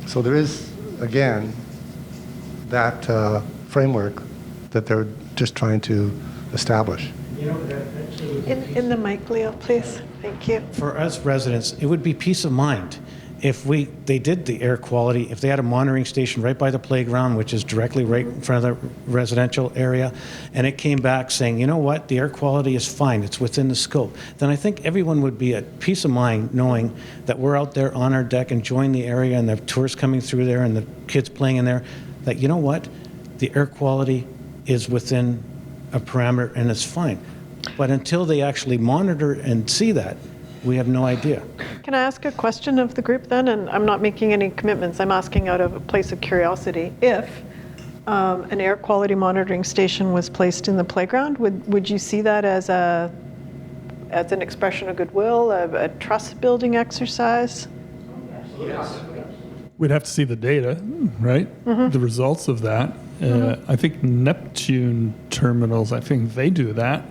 So there is, again, that framework that they're just trying to establish. You know, that actually would be In the mic, Leo, please. Thank you. for us residents, it would be peace of mind if they did the air quality, if they had a monitoring station right by the playground, which is directly right in front of the residential area, and it came back saying, you know what, the air quality is fine, it's within the scope, then I think everyone would be at peace of mind knowing that we're out there on our deck enjoying the area and the tourists coming through there and the kids playing in there, that, you know what, the air quality is within a parameter and it's fine. But until they actually monitor and see that, we have no idea. Can I ask a question of the group then? And I'm not making any commitments. I'm asking out of a place of curiosity. If an air quality monitoring station was placed in the playground, would you see that as an expression of goodwill, a trust building exercise? Yes. We'd have to see the data, right? The results of that. I think Neptune terminals, I think they do that.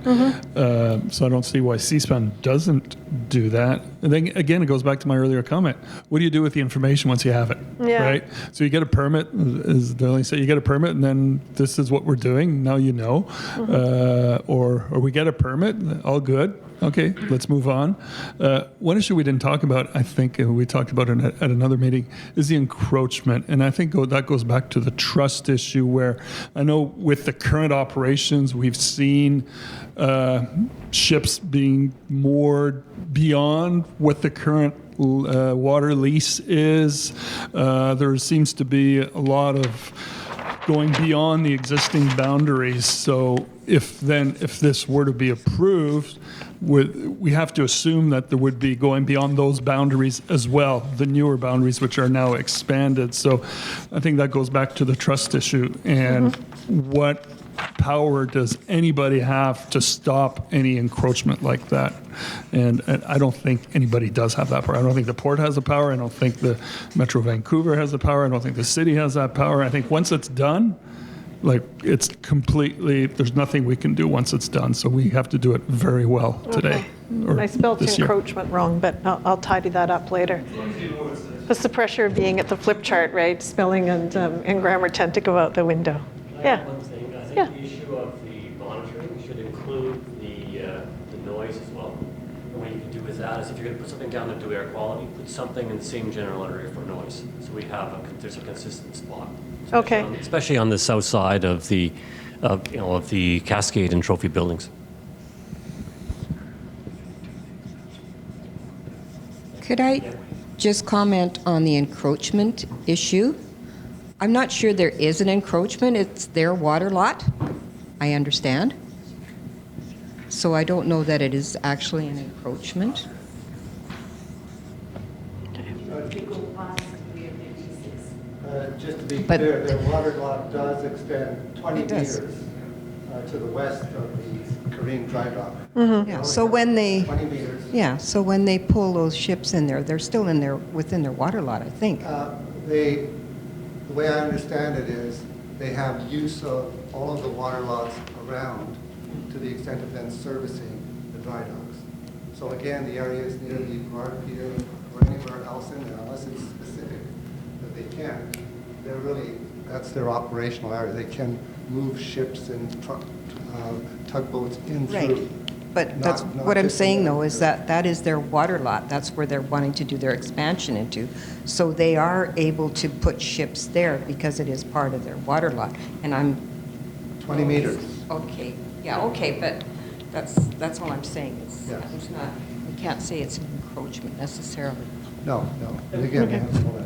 So I don't see why C-SPAN doesn't do that. And then again, it goes back to my earlier comment. What do you do with the information once you have it, right? So you get a permit, as Darlene said, you get a permit and then this is what we're doing. Now you know. Or we get a permit, all good. Okay, let's move on. One issue we didn't talk about, I think we talked about it at another meeting, is the encroachment. And I think that goes back to the trust issue where I know with the current operations, we've seen ships being moored beyond what the current water lease is. There seems to be a lot of going beyond the existing boundaries. So if this were to be approved, we have to assume that there would be going beyond those boundaries as well, the newer boundaries which are now expanded. So I think that goes back to the trust issue and what power does anybody have to stop any encroachment like that? And I don't think anybody does have that power. I don't think the port has the power. I don't think the Metro Vancouver has the power. I don't think the city has that power. I think once it's done, like it's completely, there's nothing we can do once it's done. So we have to do it very well today. Okay. I spelled this year. encroachment wrong, but I'll tidy that up later. It's the pressure of being at the flip chart, right? Spelling and grammar tend to go out the window. Yeah. One thing, I think the issue of the monitoring should include the noise as well. And what you can do with that is if you're going to put something down to do air quality, put something in the same general area for noise. So we have there's a consistent spot. Especially on the south side of the Cascade and Trophy buildings. Could I just comment on the encroachment issue? I'm not sure there is an encroachment. It's their water lot, I understand. So I don't know that it is actually an encroachment. Just to be clear, their water lot does extend 20 meters to the west of the Korean Drydock. Yeah. So when they 20 meters. Yeah. So when they pull those ships in there, they're still in there within their water lot, I think. The way I understand it is they have use of all of the water lots around to the extent of them servicing the dry docks. So again, the areas near the Guard Pier or anywhere else in there, unless it's specific that they can, they're really, that's their operational area. They can move ships and tugboats in through. Right. But that's what I'm saying, though, is that is their water lot. That's where they're wanting to do their expansion into. So they are able to put ships there because it is part of their water lot. And I'm 20 meters. Okay. Yeah. Okay. But that's all I'm saying. It's not. We can't say it's an encroachment necessarily. No. And again,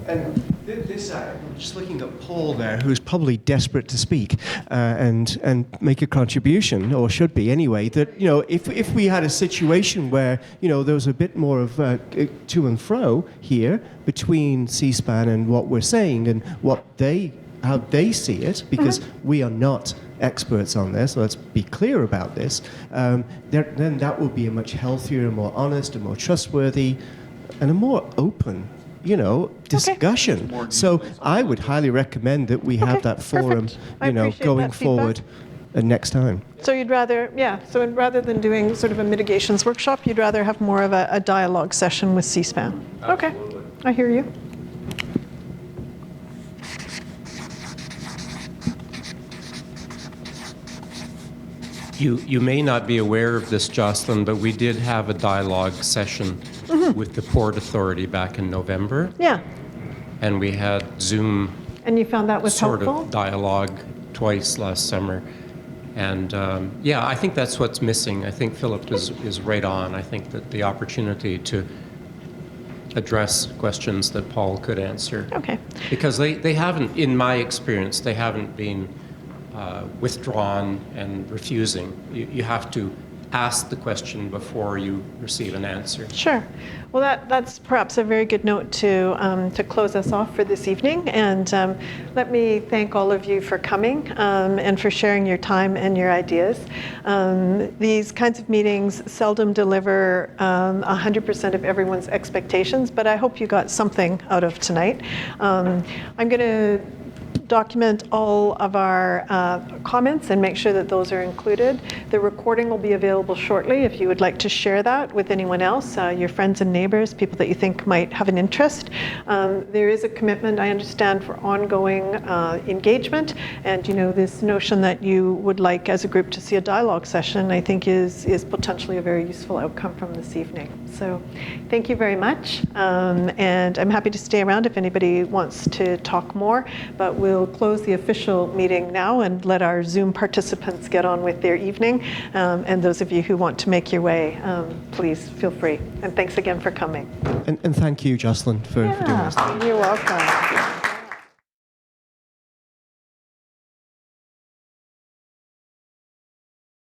and this, I'm just looking at Paul there, who's probably desperate to speak and make a contribution, or should be anyway. That if we had a situation where there was a bit more of to and fro here between C-SPAN and what we're saying and what they how they see it, because we are not experts on this, so let's be clear about this, then that will be a much healthier, and more honest, and more trustworthy, and a more open, discussion. So I would highly recommend that we have that forum, going forward next time. So you'd rather, so rather than doing sort of a mitigations workshop, you'd rather have more of a dialogue session with C-SPAN. Okay, I hear you. You may not be aware of this, Jocelyn, but we did have a dialogue session with the Port Authority back in November. Yeah. And we had Zoom And you found that was sort helpful? of dialogue twice last summer. And I think that's what's missing. I think Philip is right on. I think that the opportunity to address questions that Paul could answer. Okay. Because they haven't, in my experience, they haven't been withdrawn and refusing. You have to ask the question before you receive an answer. Sure. Well, that's perhaps a very good note to close us off for this evening. And let me thank all of you for coming and for sharing your time and your ideas. These kinds of meetings seldom deliver 100% of everyone's expectations, but I hope you got something out of tonight. I'm going to document all of our comments and make sure that those are included. The recording will be available shortly if you would like to share that with anyone else, your friends and neighbors, people that you think might have an interest. There is a commitment, I understand, for ongoing engagement, and this notion that you would like as a group to see a dialogue session, I think is potentially a very useful outcome from this evening. So thank you very much, and I'm happy to stay around if anybody wants to talk more, but we'll close the official meeting now and let our Zoom participants get on with their evening. And those of you who want to make your way, please feel free. And thanks again for coming. And thank you, Jocelyn, for doing this. You're welcome.